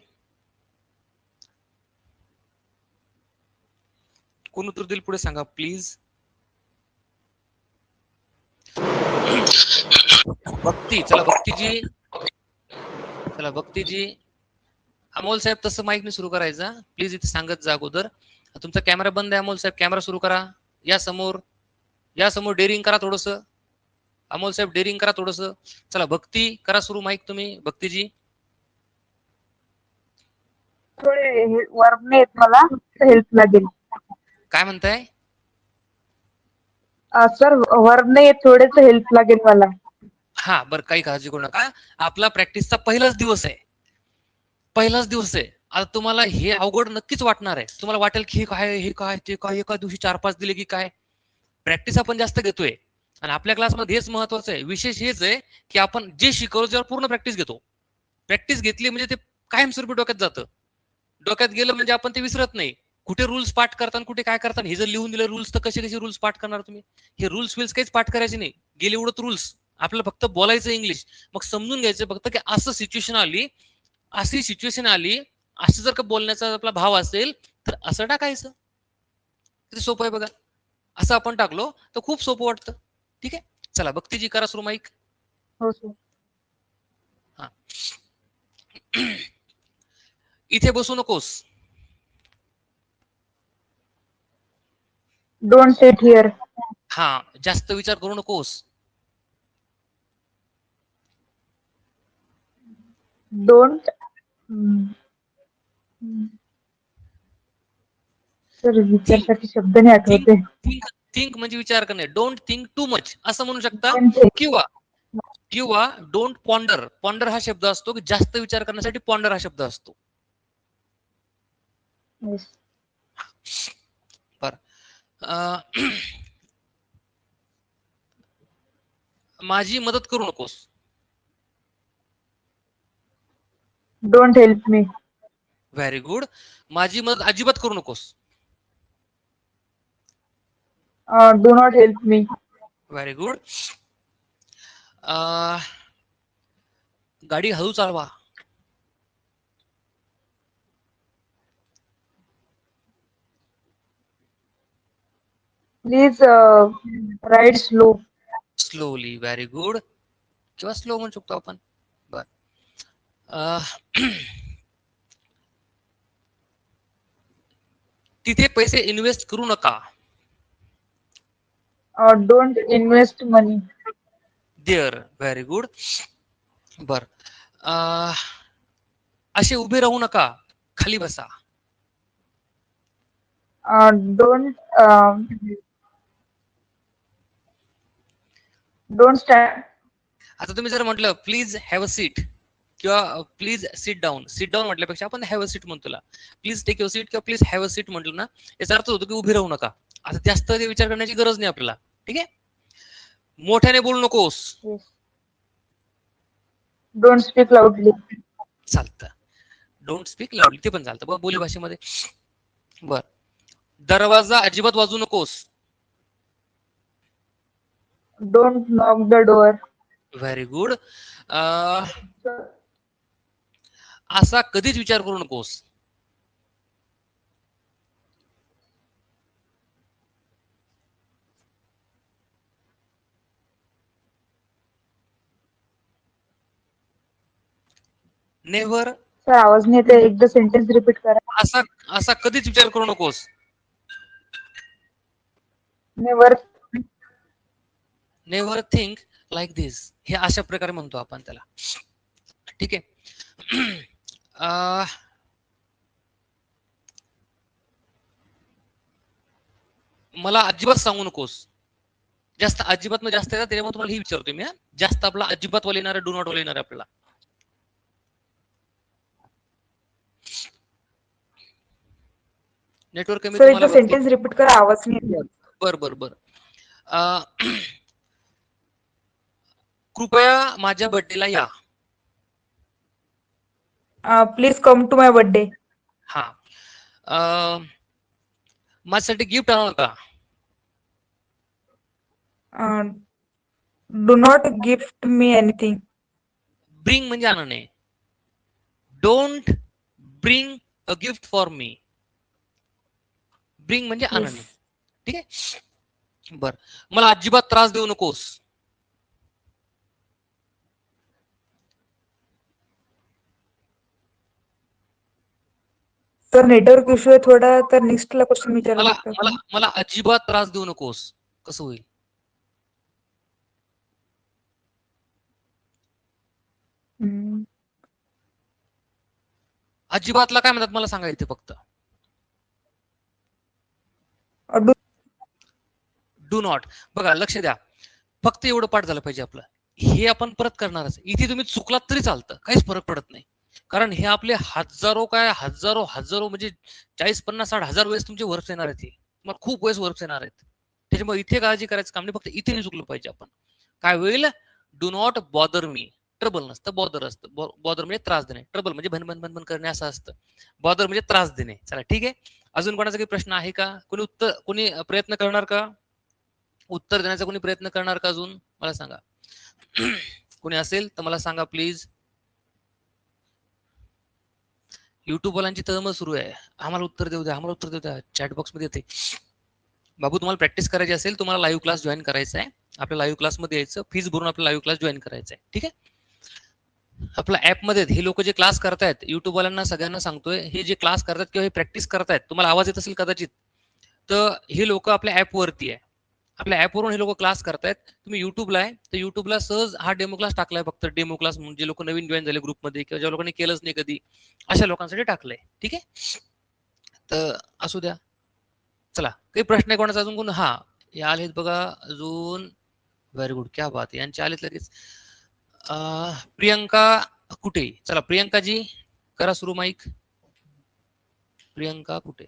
कोण उत्तर देईल पुढे सांगा प्लीज. भक्ती, चला भक्तीजी, चला भक्तीजी. अमोल साहेब तसं माईक नाही सुरू करायचा प्लीज, इथे सांगत जा अगोदर. तुमचा कॅमेरा बंद आहे अमोल साहेब, कॅमेरा सुरू करा. या समोर, या समोर डेअरिंग करा थोडस. अमोल साहेब डेअरिंग करा थोडस. चला भक्ती करा सुरू, माईक तुम्ही भक्तीजी. थोडे वर्क नाही येत मला, हेल्प लागेल. काय म्हणताय? सर वर्क नाही येत, थोडेच हेल्प लागेल मला. हा बरं, काही काळजी करू नका. आपला प्रॅक्टिसचा पहिलाच दिवस आहे, पहिलाच दिवस आहे. आता तुम्हाला हे अवघड नक्कीच वाटणार आहे. तुम्हाला वाटेल की हे काय, हे काय, ते काय, एका दिवशी 4-5 दिले की काय. प्रॅक्टिस आपण जास्त घेतोय आणि आपल्या क्लासमध्ये हेच महत्वाचं आहे. विशेष हेच आहे की आपण जे शिकवतो त्यावर पूर्ण प्रॅक्टिस घेतो. प्रॅक्टिस घेतली म्हणजे ते कायमस्वरूपी डोक्यात जातं. डोक्यात गेलं म्हणजे आपण ते विसरत नाही. कुठे रूल्स पाठ करताना, कुठे काय करताना, हे जर लिहून दिलं रूल्स, तर कसे कसे रूल्स पाठ करणार तुम्ही? हे रूल्स विल्स काहीच पाठ करायचे नाही. गेले उडत रूल्स. आपल्याला फक्त बोलायचं इंग्लिश. मग समजून घ्यायचं फक्त की असं सिच्युएशन आली, अशी सिच्युएशन आली, असं जर का बोलण्याचा आपला भाव असेल तर असं टाकायचं. किती सोपं आहे बघा. असं आपण टाकलो तर खूप सोपं वाटतं. ठीक आहे, चला भक्तीजी करा सुरू माईक. हो सर. हा. इथे बसू नकोस. Don't sit here. हा, जास्त विचार करू नकोस. डोंट सर विचारसाठी शब्द नाही थिंक, आठवते. थिंक, थिंक म्हणजे विचार करणे. डोंट थिंक टू मच असं म्हणू शकता. पण ते- किंवा किंवा डोंट पॉन्डर. पॉन्डर हा शब्द असतो की जास्त विचार करण्यासाठी पॉन्डर हा शब्द असतो. Yes. बर. माझी मदत करू नकोस. Don't help me. Very good. माझी मदत अजिबात करू नकोस. Do not help me. Very good. गाडी हळू चालवा. Please ride slow. Slowly. Very good. किंवा स्लो म्हणू शकतो आपण. बर. तिथे पैसे इन्व्हेस्ट करू नका. Don't invest money. There. Very good. बर. असे उभे राहू नका, खाली बसा. Don't don't stand. आता तुम्ही जर म्हटलं प्लीज हॅव अ सीट किंवा please sit down, sit down म्हटल्यापेक्षा आपण हॅव अ सीट म्हणतो. प्लीज टेक युअर सीट किंवा प्लीज हॅव अ सीट म्हटलं ना, याचा अर्थ होतो की उभे राहू नका. आता जास्त विचार करण्याची गरज नाही आपल्याला. ठीक आहे. मोठ्याने बोलू नकोस. Don't speak loudly. चालतं. डोंट स्पीक लाऊडली ते पण चालतं बघ बोली भाषेमध्ये. बर. दरवाजा अजिबात वाजू नकोस. Don't knock the door. Very good. असा कधीच विचार करू नकोस. नेव्हर. सर आवाज नाही येते, एकदा सेंटेन्स रिपीट करा. असा असा कधीच विचार करू नकोस. नेवर. नेव्हर थिंक लाईक दिस. हे अशा प्रकारे म्हणतो आपण त्याला. ठीक आहे. मला अजिबात सांगू नकोस. जास्त अजिबात म्हणजे जास्त येतात, त्याच्यामुळे तुम्हाला ही विचारतोय मी. जास्त आपला अजिबात वाला येणार आहे, डू नॉट वाला येणार आहे आपल्याला. नेटवर्क कमी सर तुम्हाला एकदा सेंटेन्स रिपीट करा, आवाज नाही येत. बर बर बर. कृपया माझ्या बर्थडेला या. Please come to my birthday. हा. माझ्यासाठी गिफ्ट आणू नका. Do not gift me anything. Bring म्हणजे आणणे. Don't bring a gift for me. Bring म्हणजे आणणे. ठीक आहे. बर, मला अजिबात त्रास देऊ नकोस. सर नेटवर्क इश्यू आहे थोडा, तर नेक्स्टला क्वेश्चन विचारू मला शकता मला तुम्ही. मला अजिबात त्रास देऊ नकोस. कसं होईल? हम्म. अजिबातला काय म्हणतात मला सांगा इथे फक्त. Do do not. बघा लक्ष द्या, फक्त एवढं पाठ झालं पाहिजे आपलं. हे आपण परत करणारच. इथे तुम्ही चुकलात तरी चालतं, काहीच फरक पडत नाही. कारण हे आपले हजारो हजारो म्हणजे 40-50-60,000 वेळेस तुमचे वर्ब्स येणार आहेत. तुम्हाला खूप वेळेस वर्ब्स येणार आहेत. त्याच्यामुळे इथे काळजी करायचं काम नाही, फक्त इथे नाही चुकलं पाहिजे आपण. काय होईल? Do not bother me. Trouble नसतं, बॉदर असतं. बॉदर म्हणजे त्रास देणे, ट्रबल म्हणजे भन करणे असं असतं. बॉदर म्हणजे त्रास देणे. चला ठीक आहे. अजून कोणाचा काही प्रश्न आहे का? कोणी प्रयत्न करणार का? उत्तर देण्याचा कोणी प्रयत्न करणार का अजून? मला सांगा. कोणी असेल तर मला सांगा प्लीज. युट्यूब वाल्यांची तळमळ सुरू आहे. आम्हाला उत्तर देऊ द्या, आम्हाला उत्तर देऊ द्या. चॅट बॉक्स मध्ये येते. बाबू तुम्हाला प्रॅक्टिस करायची असेल, तुम्हाला लाईव्ह क्लास जॉईन करायचा आहे. आपल्या लाईव्ह क्लासमध्ये यायचं, फीस भरून आपला लाईव्ह क्लास जॉईन करायचा आहे. ठीक आहे. आपल्या ऍपमध्ये हे लोक जे क्लास करतायत, युट्यूब वाल्यांना सगळ्यांना सांगतोय, हे जे क्लास करतात किंवा हे प्रॅक्टिस करतायत, तुम्हाला आवाज येत असेल कदाचित, तर हे लोक आपल्या ऍपवरती आहे. आपल्या ऍपवरून हे लोक क्लास करतायत. तुम्ही युट्यूबला आहे तर युट्यूबला सहज हा डेमो क्लास टाकलाय. फक्त डेमो क्लास म्हणजे लोक नवीन जॉईन झाले ग्रुपमध्ये किंवा ज्या लोकांनी केलंच नाही कधी, अशा लोकांसाठी टाकलंय. ठीक आहे. तर असू द्या. चला, काही प्रश्न आहे कोणाचा अजून? कोण? हा, हे आलेत बघा अजून. व्हेरी गुड, क्या बात आहे. यांचे आलेत लगेच. प्रियंका कुठे? चला प्रियंकाजी करा सुरू माईक. प्रियंका कुठे?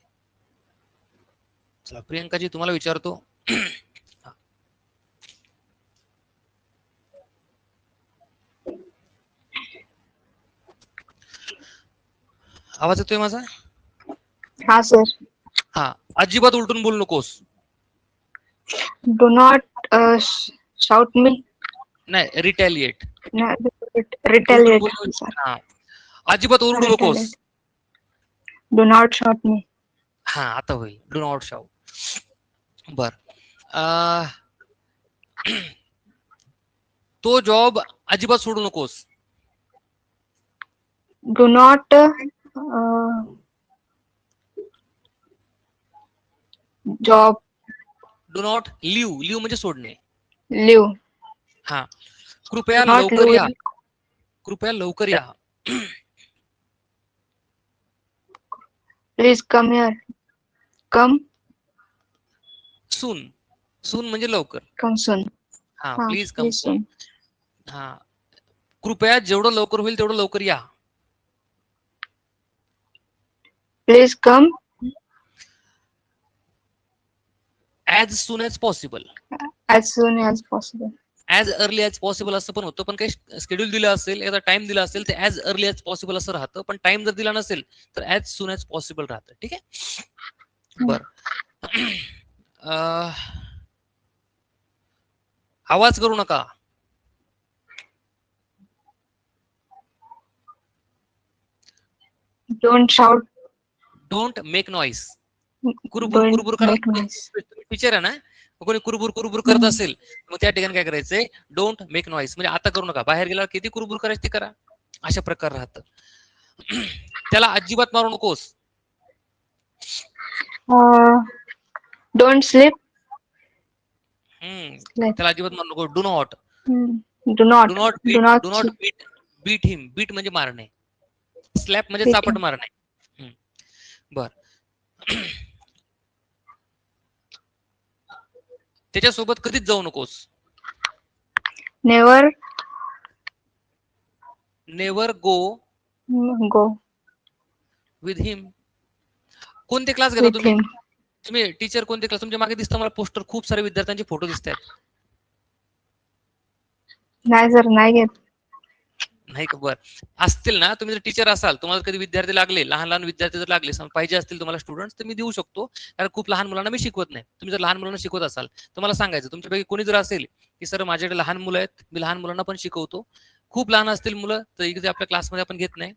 चला प्रियंकाजी तुम्हाला विचारतो. आवाज येतोय माझा? हा सर. हा, अजिबात उलटून बोलू नकोस. Do not shout me. नाही, रिटॅलिएट. रिटेलिएट. हा, अजिबात ओरडू नकोस. Do not shout me. हा, आता होईल. Do not shout. बर. तो जॉब अजिबात सोडू नकोस. Do not job. Do not leave. Leave म्हणजे सोडणे. लिव्ह. हा, कृपया नॉट लवकर या. लिव्ह. कृपया लवकर या. Please come here. कम सून. सून म्हणजे लवकर. कम सून. हा, हा, प्लीज कम प्लीज सून. सून. हा, कृपया जेवढं लवकर होईल तेवढं लवकर या. Please come as soon as possible. as soon as possible. As early as possible असं पण होतं, पण काही शेड्यूल दिलं असेल, याचा टाइम दिला असेल तर ऍज अर्ली ऍज पॉसिबल असं राहतं. पण टाइम जर दिला नसेल तर ऍज सून ऍज पॉसिबल राहतं. ठीक आहे. बर. आवाज करू नका. Don't shout. Don't make noise. कुरबुर Don't कुरबुर करा. make noise. टीचर आहे ना, कोणी कुरबुर कुरबुर करत असेल मग त्या ठिकाणी काय करायचंय? डोंट मेक नॉईस म्हणजे आता करू नका. बाहेर गेल्यावर किती कुरबुर करायची ते करा. अशा प्रकार राहतं. त्याला अजिबात मारू नकोस. Don't sleep. त्याला अजिबात मारू नको. Do not. Do not. Do not Do not do not sleep. Beat him. Beat म्हणजे मारणे. स्लॅप म्हणजे Beat चापट him. मारणे. बर. त्याच्यासोबत कधीच जाऊ नकोस. Never never go go with him. कोणते क्लास घेता with तुम्ही? him. तुम्ही टीचर कोणते क्लास? तुमच्या मागे दिसतं मला पोस्टर, खूप सारे विद्यार्थ्यांचे फोटो दिसत आहेत. नाही सर, नाही घेत. नाही का? बरं असतील ना, तुम्ही जर टीचर असाल, तुम्हाला कधी विद्यार्थी लागले, लहान लहान विद्यार्थी जर लागले, पाहिजे असतील तुम्हाला स्टुडंट्स, तर मी देऊ शकतो. कारण खूप लहान मुलांना मी शिकवत नाही. तुम्ही जर लहान मुलांना शिकवत असाल तर मला सांगायचं. तुमच्यापैकी कोणी जर असेल की सर माझ्याकडे लहान मुलं आहेत, मी लहान मुलांना पण शिकवतो, खूप लहान असतील मुलं तर इकडे आपल्या क्लासमध्ये आपण घेत नाही.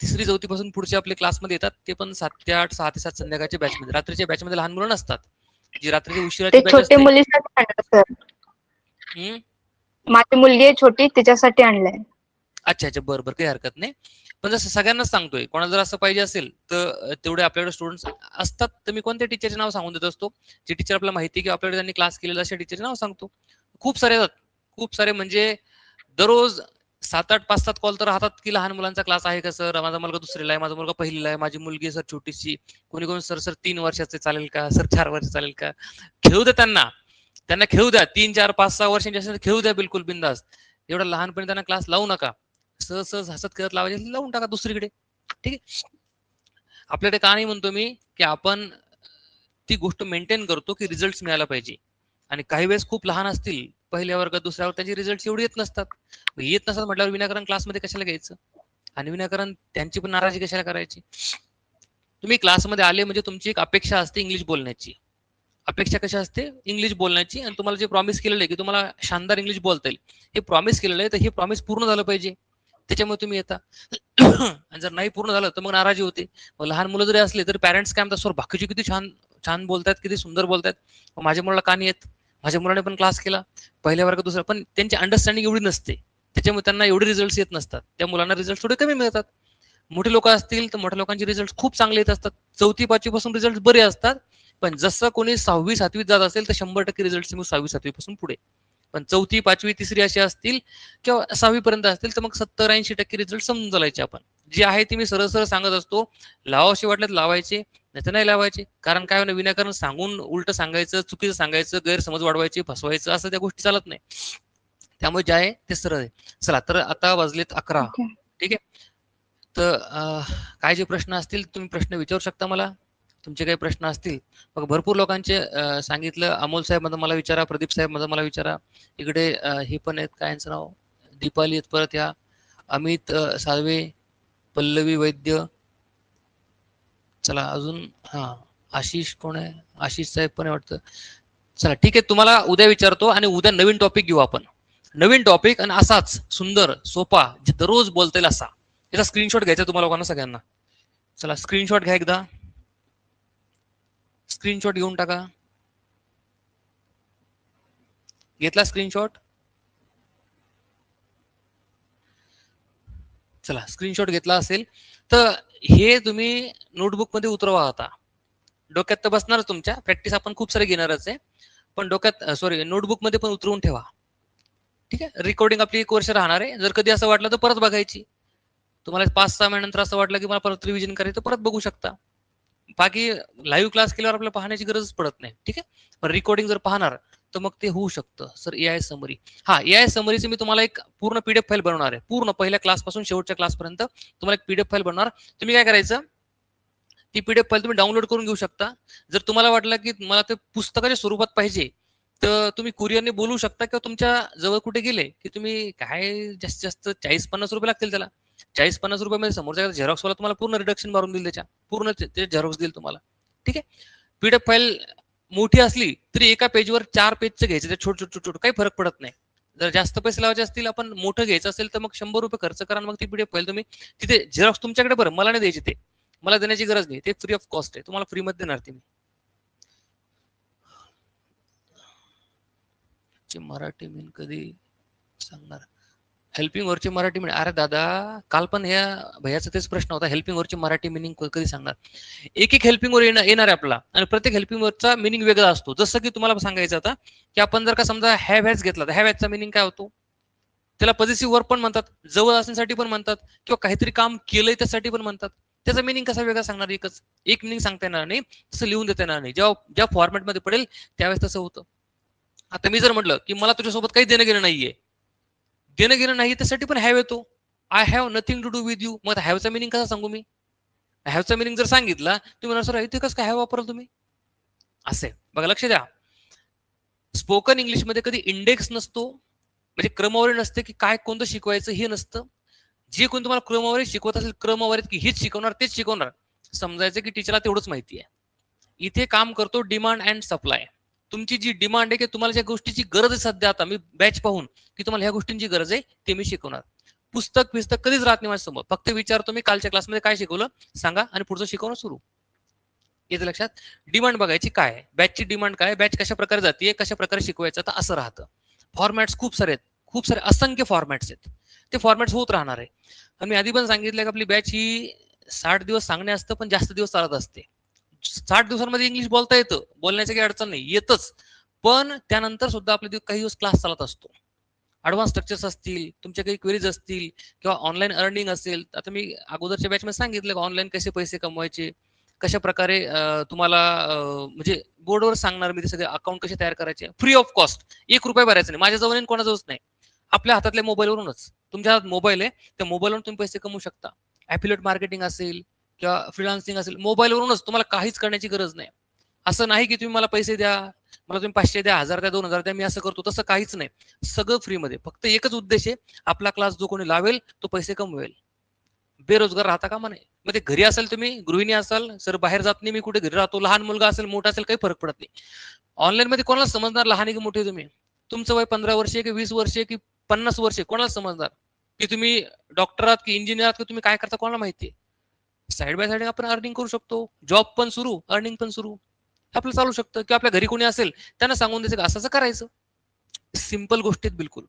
3री 4थी पासून पुढचे आपले क्लासमध्ये येतात, ते पण 7 ते 8, 6 ते 7 संध्याकाळच्या बॅचमध्ये. रात्रीच्या बॅचमध्ये लहान मुलं नसतात. जी रात्रीची उशिराची ते बॅच छोटे असते. मुलीसाठी आणलं सर. हम्म. माझी मुलगी आहे छोटी, तिच्यासाठी आणलंय. अच्छा अच्छा, बरं बरं, काही हरकत नाही. पण जसं सगळ्यांनाच सांगतोय, कोणाला जर असं पाहिजे असेल तर तेवढे आपल्याकडे स्टुडंट्स असतात, तर मी कोणत्या टीचरचे नाव सांगून देत असतो. जे टीचर आपल्याला माहिती की आपल्याकडे त्यांनी क्लास केलेला, अशा टीचरचे नाव सांगतो. खूप सारे आहेत, खूप सारे. म्हणजे दररोज 7-8, 5-7 कॉल तर राहतात की लहान मुलांचा क्लास आहे का सर, माझा मुलगा 2रीला आहे, माझा मुलगा 1लीला आहे, माझी मुलगी सर छोटीशी. कोणी कोणी सर 3 वर्षाचे चालेल का सर, 4 वर्ष चालेल का? खेळू द्या त्यांना, त्यांना खेळू द्या. 3, 4, 5, 6 वर्षांचे असेल खेळू द्या बिलकुल बिंदास. एवढा लहानपणी त्यांना क्लास लावू नका. सहज सहज हसत खेळत लावायचे, लावून टाका दुसरीकडे. ठीक आहे. आपल्याकडे का नाही म्हणतो मी की आपण ती गोष्ट मेंटेन करतो की रिझल्ट मिळायला पाहिजे. आणि काही वेळेस खूप लहान असतील, पहिल्या वर्गात दुसऱ्या वर्गात त्याचे रिझल्ट एवढे येत नसतात. येत नसतात म्हटल्यावर विनाकारण क्लासमध्ये कशाला घ्यायचं, आणि विनाकारण त्यांची पण नाराजी कशाला करायची. तुम्ही क्लासमध्ये आले म्हणजे तुमची एक अपेक्षा असते इंग्लिश बोलण्याची. अपेक्षा कशा असते? इंग्लिश बोलण्याची. आणि तुम्हाला जे प्रॉमिस केलेलं आहे की तुम्हाला शानदार इंग्लिश बोलता येईल, हे प्रॉमिस केलेलं आहे, तर हे प्रॉमिस पूर्ण झालं पाहिजे, त्याच्यामुळे तुम्ही येता. आणि जर नाही पूर्ण झालं तर मग नाराजी होते. मग लहान मुलं जरी असले तर पॅरेंट्स काय म्हणतात, सर बाकीचे किती छान छान बोलतात, किती सुंदर बोलतात, मग माझ्या मुलाला का नाही येत? माझ्या मुलाने पण क्लास केला पहिल्या वर्गात दुसरा, पण त्यांची अंडरस्टँडिंग एवढी नसते, त्याच्यामुळे त्यांना एवढे रिझल्ट येत नसतात. त्या मुलांना रिझल्ट थोडे कमी मिळतात. मोठे लोक असतील तर मोठ्या लोकांचे रिझल्ट खूप चांगले येत असतात. 4थी 5वी पासून रिझल्ट बरे असतात. पण जसं कोणी 6वी 7वीत जात असेल तर 100% रिझल्ट 6वी 7वी पासून पुढे. पण 4थी 5वी 3री अशी असतील किंवा 6वी पर्यंत असतील तर मग 70-80% रिझल्ट समजून चालायचे. आपण जे आहे ते मी सरळ सरळ सांगत असतो. लावावशी वाटल्यात लावायचे, नाही तर नाही लावायचे. कारण काय होणं, विनाकारण सांगून उलट सांगायचं, चुकीचं सांगायचं, गैरसमज वाढवायचे, फसवायचं, असं त्या गोष्टी चालत नाही. त्यामुळे जे आहे ते सरळ आहे. चला, तर आता वाजलेत 11. Okay. ठीक आहे. तर काय जे प्रश्न असतील तुम्ही प्रश्न विचारू शकता मला. तुमचे काही प्रश्न असतील, बघा भरपूर लोकांचे सांगितलं. अमोल साहेब मध्ये मला विचारा, प्रदीप साहेब मध्ये मला विचारा. इकडे हे पण आहेत, काय यांचं नाव, दीपाली आहेत, परत या अमित साळवे, पल्लवी वैद्य. चला अजून, हा आशिष कोण आहे, आशिष साहेब पण आहे वाटतं. चला ठीक आहे, तुम्हाला उद्या विचारतो आणि उद्या नवीन टॉपिक घेऊ आपण. नवीन टॉपिक आणि असाच सुंदर सोपा जे दररोज बोलता येईल असा. याचा स्क्रीनशॉट घ्यायचा तुम्हाला लोकांना सगळ्यांना. चला स्क्रीनशॉट घ्या, एकदा स्क्रीनशॉट घेऊन टाका. घेतला स्क्रीनशॉट? चला स्क्रीनशॉट घेतला असेल तर हे तुम्ही नोटबुक मध्ये उतरवा. आता डोक्यात तर बसणारच तुमच्या, प्रॅक्टिस आपण खूप सारे घेणारच आहे, पण डोक्यात सॉरी नोटबुक मध्ये पण उतरवून ठेवा. ठीक आहे. रेकॉर्डिंग आपली 1 वर्ष राहणार आहे. जर कधी असं वाटलं तर परत बघायची. तुम्हाला 5-6 महिन्यानंतर असं वाटलं की मला परत रिव्हिजन करायचं, परत बघू शकता. बाकी लाईव्ह क्लास केल्यावर आपल्याला पाहण्याची गरजच पडत नाही. ठीक आहे. पण रेकॉर्डिंग जर पाहणार तर मग ते होऊ शकतं. सर एआय समरी, हा एआय समरीची मी तुम्हाला एक पूर्ण पीडीएफ फाईल बनवणार आहे. पूर्ण पहिल्या क्लास पासून शेवटच्या क्लास पर्यंत तुम्हाला एक पीडीएफ फाईल बनवणार. तुम्ही काय करायचं, ती पीडीएफ फाईल तुम्ही डाउनलोड करून घेऊ शकता. जर तुम्हाला वाटलं की मला ते पुस्तकाच्या स्वरूपात पाहिजे तर तुम्ही कुरिअरने बोलू शकता, किंवा तुमच्या जवळ कुठे गेले की तुम्ही काय जास्तीत जास्त 40-50 रुपये लागतील त्याला. 40-50 रुपयामध्ये समोरच्या झेरॉक्स वाला तुम्हाला पूर्ण रिडक्शन मारून देईल, त्याच्या पूर्ण ते झेरॉक्स देईल तुम्हाला. ठीक आहे. पीडीएफ फाईल मोठी असली तरी एका पेजवर 4 पेजचं घ्यायचं, ते छोट छोट छोट काही फरक पडत नाही. जर जास्त पैसे लावायचे असतील, आपण मोठं घ्यायचं असेल तर मग 100 रुपये खर्च करा. मग ती पीडीएफ फाईल तुम्ही तिथे झेरॉक्स तुमच्याकडे, बरं मला नाही द्यायची, ते मला देण्याची गरज नाही, ते फ्री ऑफ कॉस्ट आहे, तुम्हाला फ्री मध्ये देणार. ती मी मराठी मीन कधी सांगणार, हेल्पिंग वरची मराठी मिनिंग. अरे दादा, काल पण ह्या भैयाचा तेच प्रश्न होता, हेल्पिंग वरची मराठी मिनिंग कधी सांगणार. एक एक हेल्पिंग वर येणार आहे आपला, आणि प्रत्येक हेल्पिंग वरचा मिनिंग वेगळा असतो. जसं की तुम्हाला सांगायचं आता की आपण जर का समजा हॅव हॅज घेतला तर हॅव हॅजचा मिनिंग काय होतो, त्याला पॉझिटिव्ह वर्ब पण म्हणतात, जवळ असण्यासाठी पण म्हणतात, किंवा काहीतरी काम केलंय त्यासाठी पण म्हणतात. त्याचा मिनिंग कसा वेगळा सांगणार, एकच एक मिनिंग सांगता येणार नाही, तसं लिहून देता येणार नाही. जेव्हा ज्या फॉर्मॅटमध्ये पडेल त्यावेळेस तसं होतं. आता मी जर म्हटलं की मला तुझ्यासोबत काही देणं घेणं नाहीये, देणं घेणं नाही, त्यासाठी पण हॅव येतो. I have nothing to do with you. मग हॅवचा मिनिंग कसा सांगू मी? हॅवचा मिनिंग जर सांगितला तुम्ही म्हणा सर इथे कसं काय हॅव वापरल तुम्ही, असे बघा. लक्ष द्या, स्पोकन इंग्लिश मध्ये कधी इंडेक्स नसतो, म्हणजे क्रमवारी नसते की काय कोणतं शिकवायचं हे नसतं. जे कोणी तुम्हाला क्रमवारी शिकवत असेल क्रमवारीत की हेच शिकवणार तेच शिकवणार, समजायचं की टीचरला तेवढंच माहिती आहे. इथे काम करतो डिमांड अँड सप्लाय. तुमची जी डिमांड आहे की तुम्हाला ज्या गोष्टीची गरज आहे सध्या, आता मी बॅच पाहून की तुम्हाला ह्या गोष्टींची गरज आहे ते मी शिकवणार. पुस्तक कधीच राहत नाही माझ्यासमोर, फक्त विचारतो मी कालच्या क्लासमध्ये काय शिकवलं सांगा आणि पुढचं शिकवणं सुरू. येतं लक्षात. डिमांड बघायची काय आहे, बॅचची डिमांड काय, बॅच कशा प्रकारे जाते, कशा प्रकारे शिकवायचं, तर असं राहतं. फॉर्मॅट्स खूप सारे आहेत, खूप सारे असंख्य फॉर्मॅट्स आहेत, ते फॉर्मॅट्स होत राहणार आहे. आणि मी आधी पण सांगितलं की आपली बॅच ही 60 दिवस सांगणे असतं पण जास्त दिवस चालत असते. 60 दिवसांमध्ये इंग्लिश बोलता येतं, बोलण्याची काही अडचण नाही, येतच. पण त्यानंतर सुद्धा आपले काही दिवस क्लास चालत असतो. ऍडव्हान्स स्ट्रक्चर्स असतील, तुमच्या काही क्वेरीज असतील किंवा ऑनलाईन अर्निंग असेल. आता मी अगोदरच्या बॅचमध्ये सांगितलं की ऑनलाईन कसे पैसे कमवायचे, कशा प्रकारे तुम्हाला म्हणजे बोर्डवर सांगणार मी ते सगळे अकाउंट कसे तयार करायचे फ्री ऑफ कॉस्ट. 1 रुपया भरायचा नाही, माझ्याजवळ नाही कोणाजवळच नाही, आपल्या हातातल्या मोबाईलवरूनच. तुमच्या हातात मोबाईल आहे, त्या मोबाईलवरून तुम्ही पैसे कमवू शकता. ॲफिलिएट मार्केटिंग असेल किंवा फ्रीलान्सिंग असेल, मोबाईलवरूनच, तुम्हाला काहीच करण्याची गरज नाही. असं नाही की तुम्ही मला पैसे द्या, मला तुम्ही 500 द्या, 1000 द्या, 2000 द्या, मी असं करतो, तसं काहीच नाही. सगळं फ्रीमध्ये. फक्त एकच उद्देश आहे, आपला क्लास जो कोणी लावेल तो पैसे कमवेल, बेरोजगार राहता कामा नये. मग ते घरी असेल, तुम्ही गृहिणी असाल, सर बाहेर जात नाही मी, कुठे घरी राहतो, लहान मुलगा असेल मोठा असेल, काही फरक पडत नाही. ऑनलाईन मध्ये कोणाला समजणार लहान आहे की मोठे तुम्ही, तुमचं वय 15 वर्षे की 20 वर्षे की 50 वर्षे, कोणाला समजणार की तुम्ही डॉक्टर आहात की इंजिनियर आहात की तुम्ही काय करता, कोणाला माहितीये. साईड बाय साईड आपण अर्निंग करू शकतो, जॉब पण सुरू, अर्निंग पण सुरू, आपलं चालू शकतं. किंवा आपल्या घरी कोणी असेल त्यांना सांगून द्यायचं असं करायचं. सिंपल गोष्टी आहेत बिलकुल.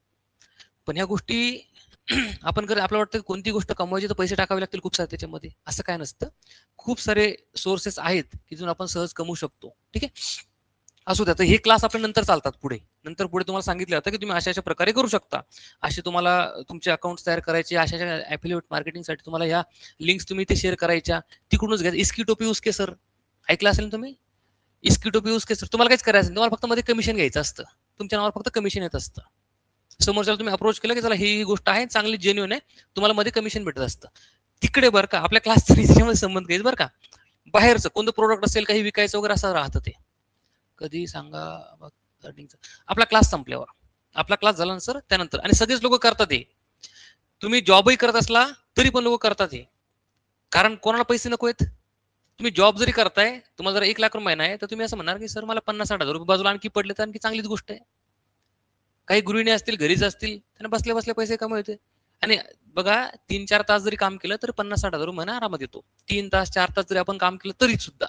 पण ह्या गोष्टी आपण आपल्याला वाटतं कोणती गोष्ट कमवायची तर पैसे टाकावे लागतील खूप सारे त्याच्यामध्ये, असं काय नसतं. खूप सारे सोर्सेस आहेत की जिथून आपण सहज कमवू शकतो. ठीक आहे, असू द्या. तर हे क्लास आपल्या नंतर चालतात, पुढे तुम्हाला सांगितलं जातं की तुम्ही अशा प्रकारे करू शकता. असे तुम्हाला तुमचे अकाउंट तयार करायचे, अशा ॲफिलिएट मार्केटिंगसाठी तुम्हाला ह्या लिंक्स तुम्ही ते शेअर करायच्या, तिकडूनच घ्या. इस्किटोपी उसके सर ऐकलं असेल तुम्ही, इस्किटोपी उसके सर. तुम्हाला काहीच करायचं नाही, तुम्हाला फक्त मध्ये कमिशन घ्यायचं असतं, तुमच्या नावावर फक्त कमिशन येत असतं. समोरच्याला तुम्ही अप्रोच केलं की चला ही गोष्ट आहे चांगली जेन्युइन आहे, तुम्हाला मध्ये कमिशन भेटत असतं. तिकडे बरं का आपल्या क्लासचा त्याच्यामध्ये संबंध घ्यायचा बरं का. बाहेरचं कोणतं प्रोडक्ट असेल, काही विकायचं वगैरे असं राहतं ते. कधी सांगा आपला क्लास संपल्यावर, आपला क्लास झाला सर त्यानंतर. आणि सगळेच लोक करतात हे, तुम्ही जॉबही करत असला तरी पण लोक करतात हे, कारण कोणाला पैसे नको आहेत. तुम्ही जॉब जरी करताय, तुम्हाला जर 1 लाख रुपये महिना आहे, तर तुम्ही असं म्हणणार की सर मला 50-60 हजार रुपये बाजूला आणखी पडले तर आणखी चांगलीच गोष्ट आहे. काही गृहिणी असतील, घरीच असतील, त्यांना बसल्या बसल्या पैसे कमवायचे. आणि बघा 3-4 तास जरी काम केलं तर 50-60 हजार रुपये महिना आरामात येतो. 3 तास 4 तास जरी आपण काम केलं तरी सुद्धा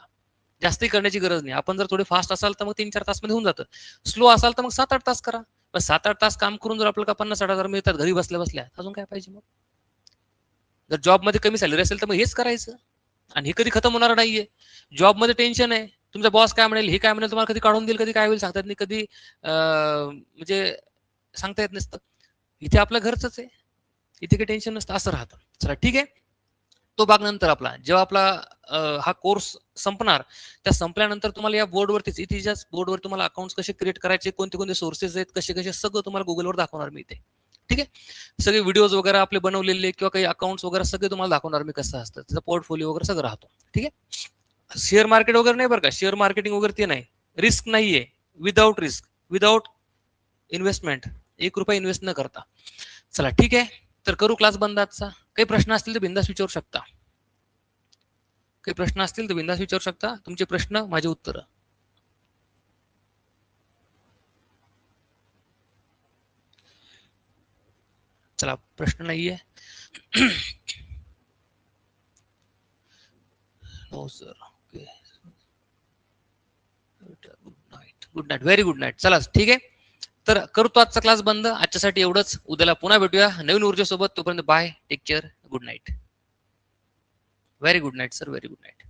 जास्तही करण्याची गरज नाही. आपण जर थोडे फास्ट असाल तर मग 3-4 तास मध्ये होऊन जातं, स्लो असाल तर मग 7-8 तास करा. पण 7-8 तास काम करून जर आपल्याला 50-60 हजार मिळतात घरी बसल्या बसल्या, अजून काय पाहिजे. मग जर जॉब मध्ये कमी सॅलरी असेल तर मग हेच करायचं. आणि हे कधी खतम होणार नाहीये. जॉब मध्ये टेन्शन आहे, तुमचा बॉस काय म्हणेल, हे काय म्हणेल, तुम्हाला कधी काढून देईल, कधी काय होईल सांगता येत नाही, कधी म्हणजे सांगता येत नसतं. इथे आपलं घरच आहे, इथे काही टेन्शन नसतं, असं राहतं. चला ठीक आहे, तो भाग नंतर आपला. जेव्हा आपला हा कोर्स संपणार, त्या संपल्यानंतर तुम्हाला या बोर्डवरतीच, इथेच्याच बोर्डवर तुम्हाला अकाउंट्स कसे क्रिएट करायचे, कोणते कोणते सोर्सेस आहेत, कसे कसे, सगळं तुम्हाला गुगलवर दाखवणार मी इथे. ठीक आहे, सगळे व्हिडिओज वगैरे आपले बनवलेले किंवा काही अकाउंट्स वगैरे सगळे तुम्हाला दाखवणार मी कसं असतं, त्याचा पोर्टफोलिओ वगैरे सगळं राहतो. ठीक आहे, शेअर मार्केट वगैरे नाही बरं का, शेअर मार्केटिंग वगैरे ते नाही, रिस्क नाहीये, विदाउट रिस्क, विदाउट इन्व्हेस्टमेंट, 1 रुपया इन्व्हेस्ट न करता. चला ठीक आहे, तर करू क्लास बंद आजचा. काही प्रश्न असतील तर बिंदास विचारू शकता, काही प्रश्न असतील तर बिंदास विचारू शकता. तुमचे प्रश्न माझे उत्तर. चला प्रश्न नाहीये. No sir, okay, good night, very good night. चला ठीक आहे, तर करतो आजचा क्लास बंद. आजच्यासाठी एवढंच, उद्याला पुन्हा भेटूया नवीन ऊर्जेसोबत. तोपर्यंत bye, take care, good night, very good night sir, very good night.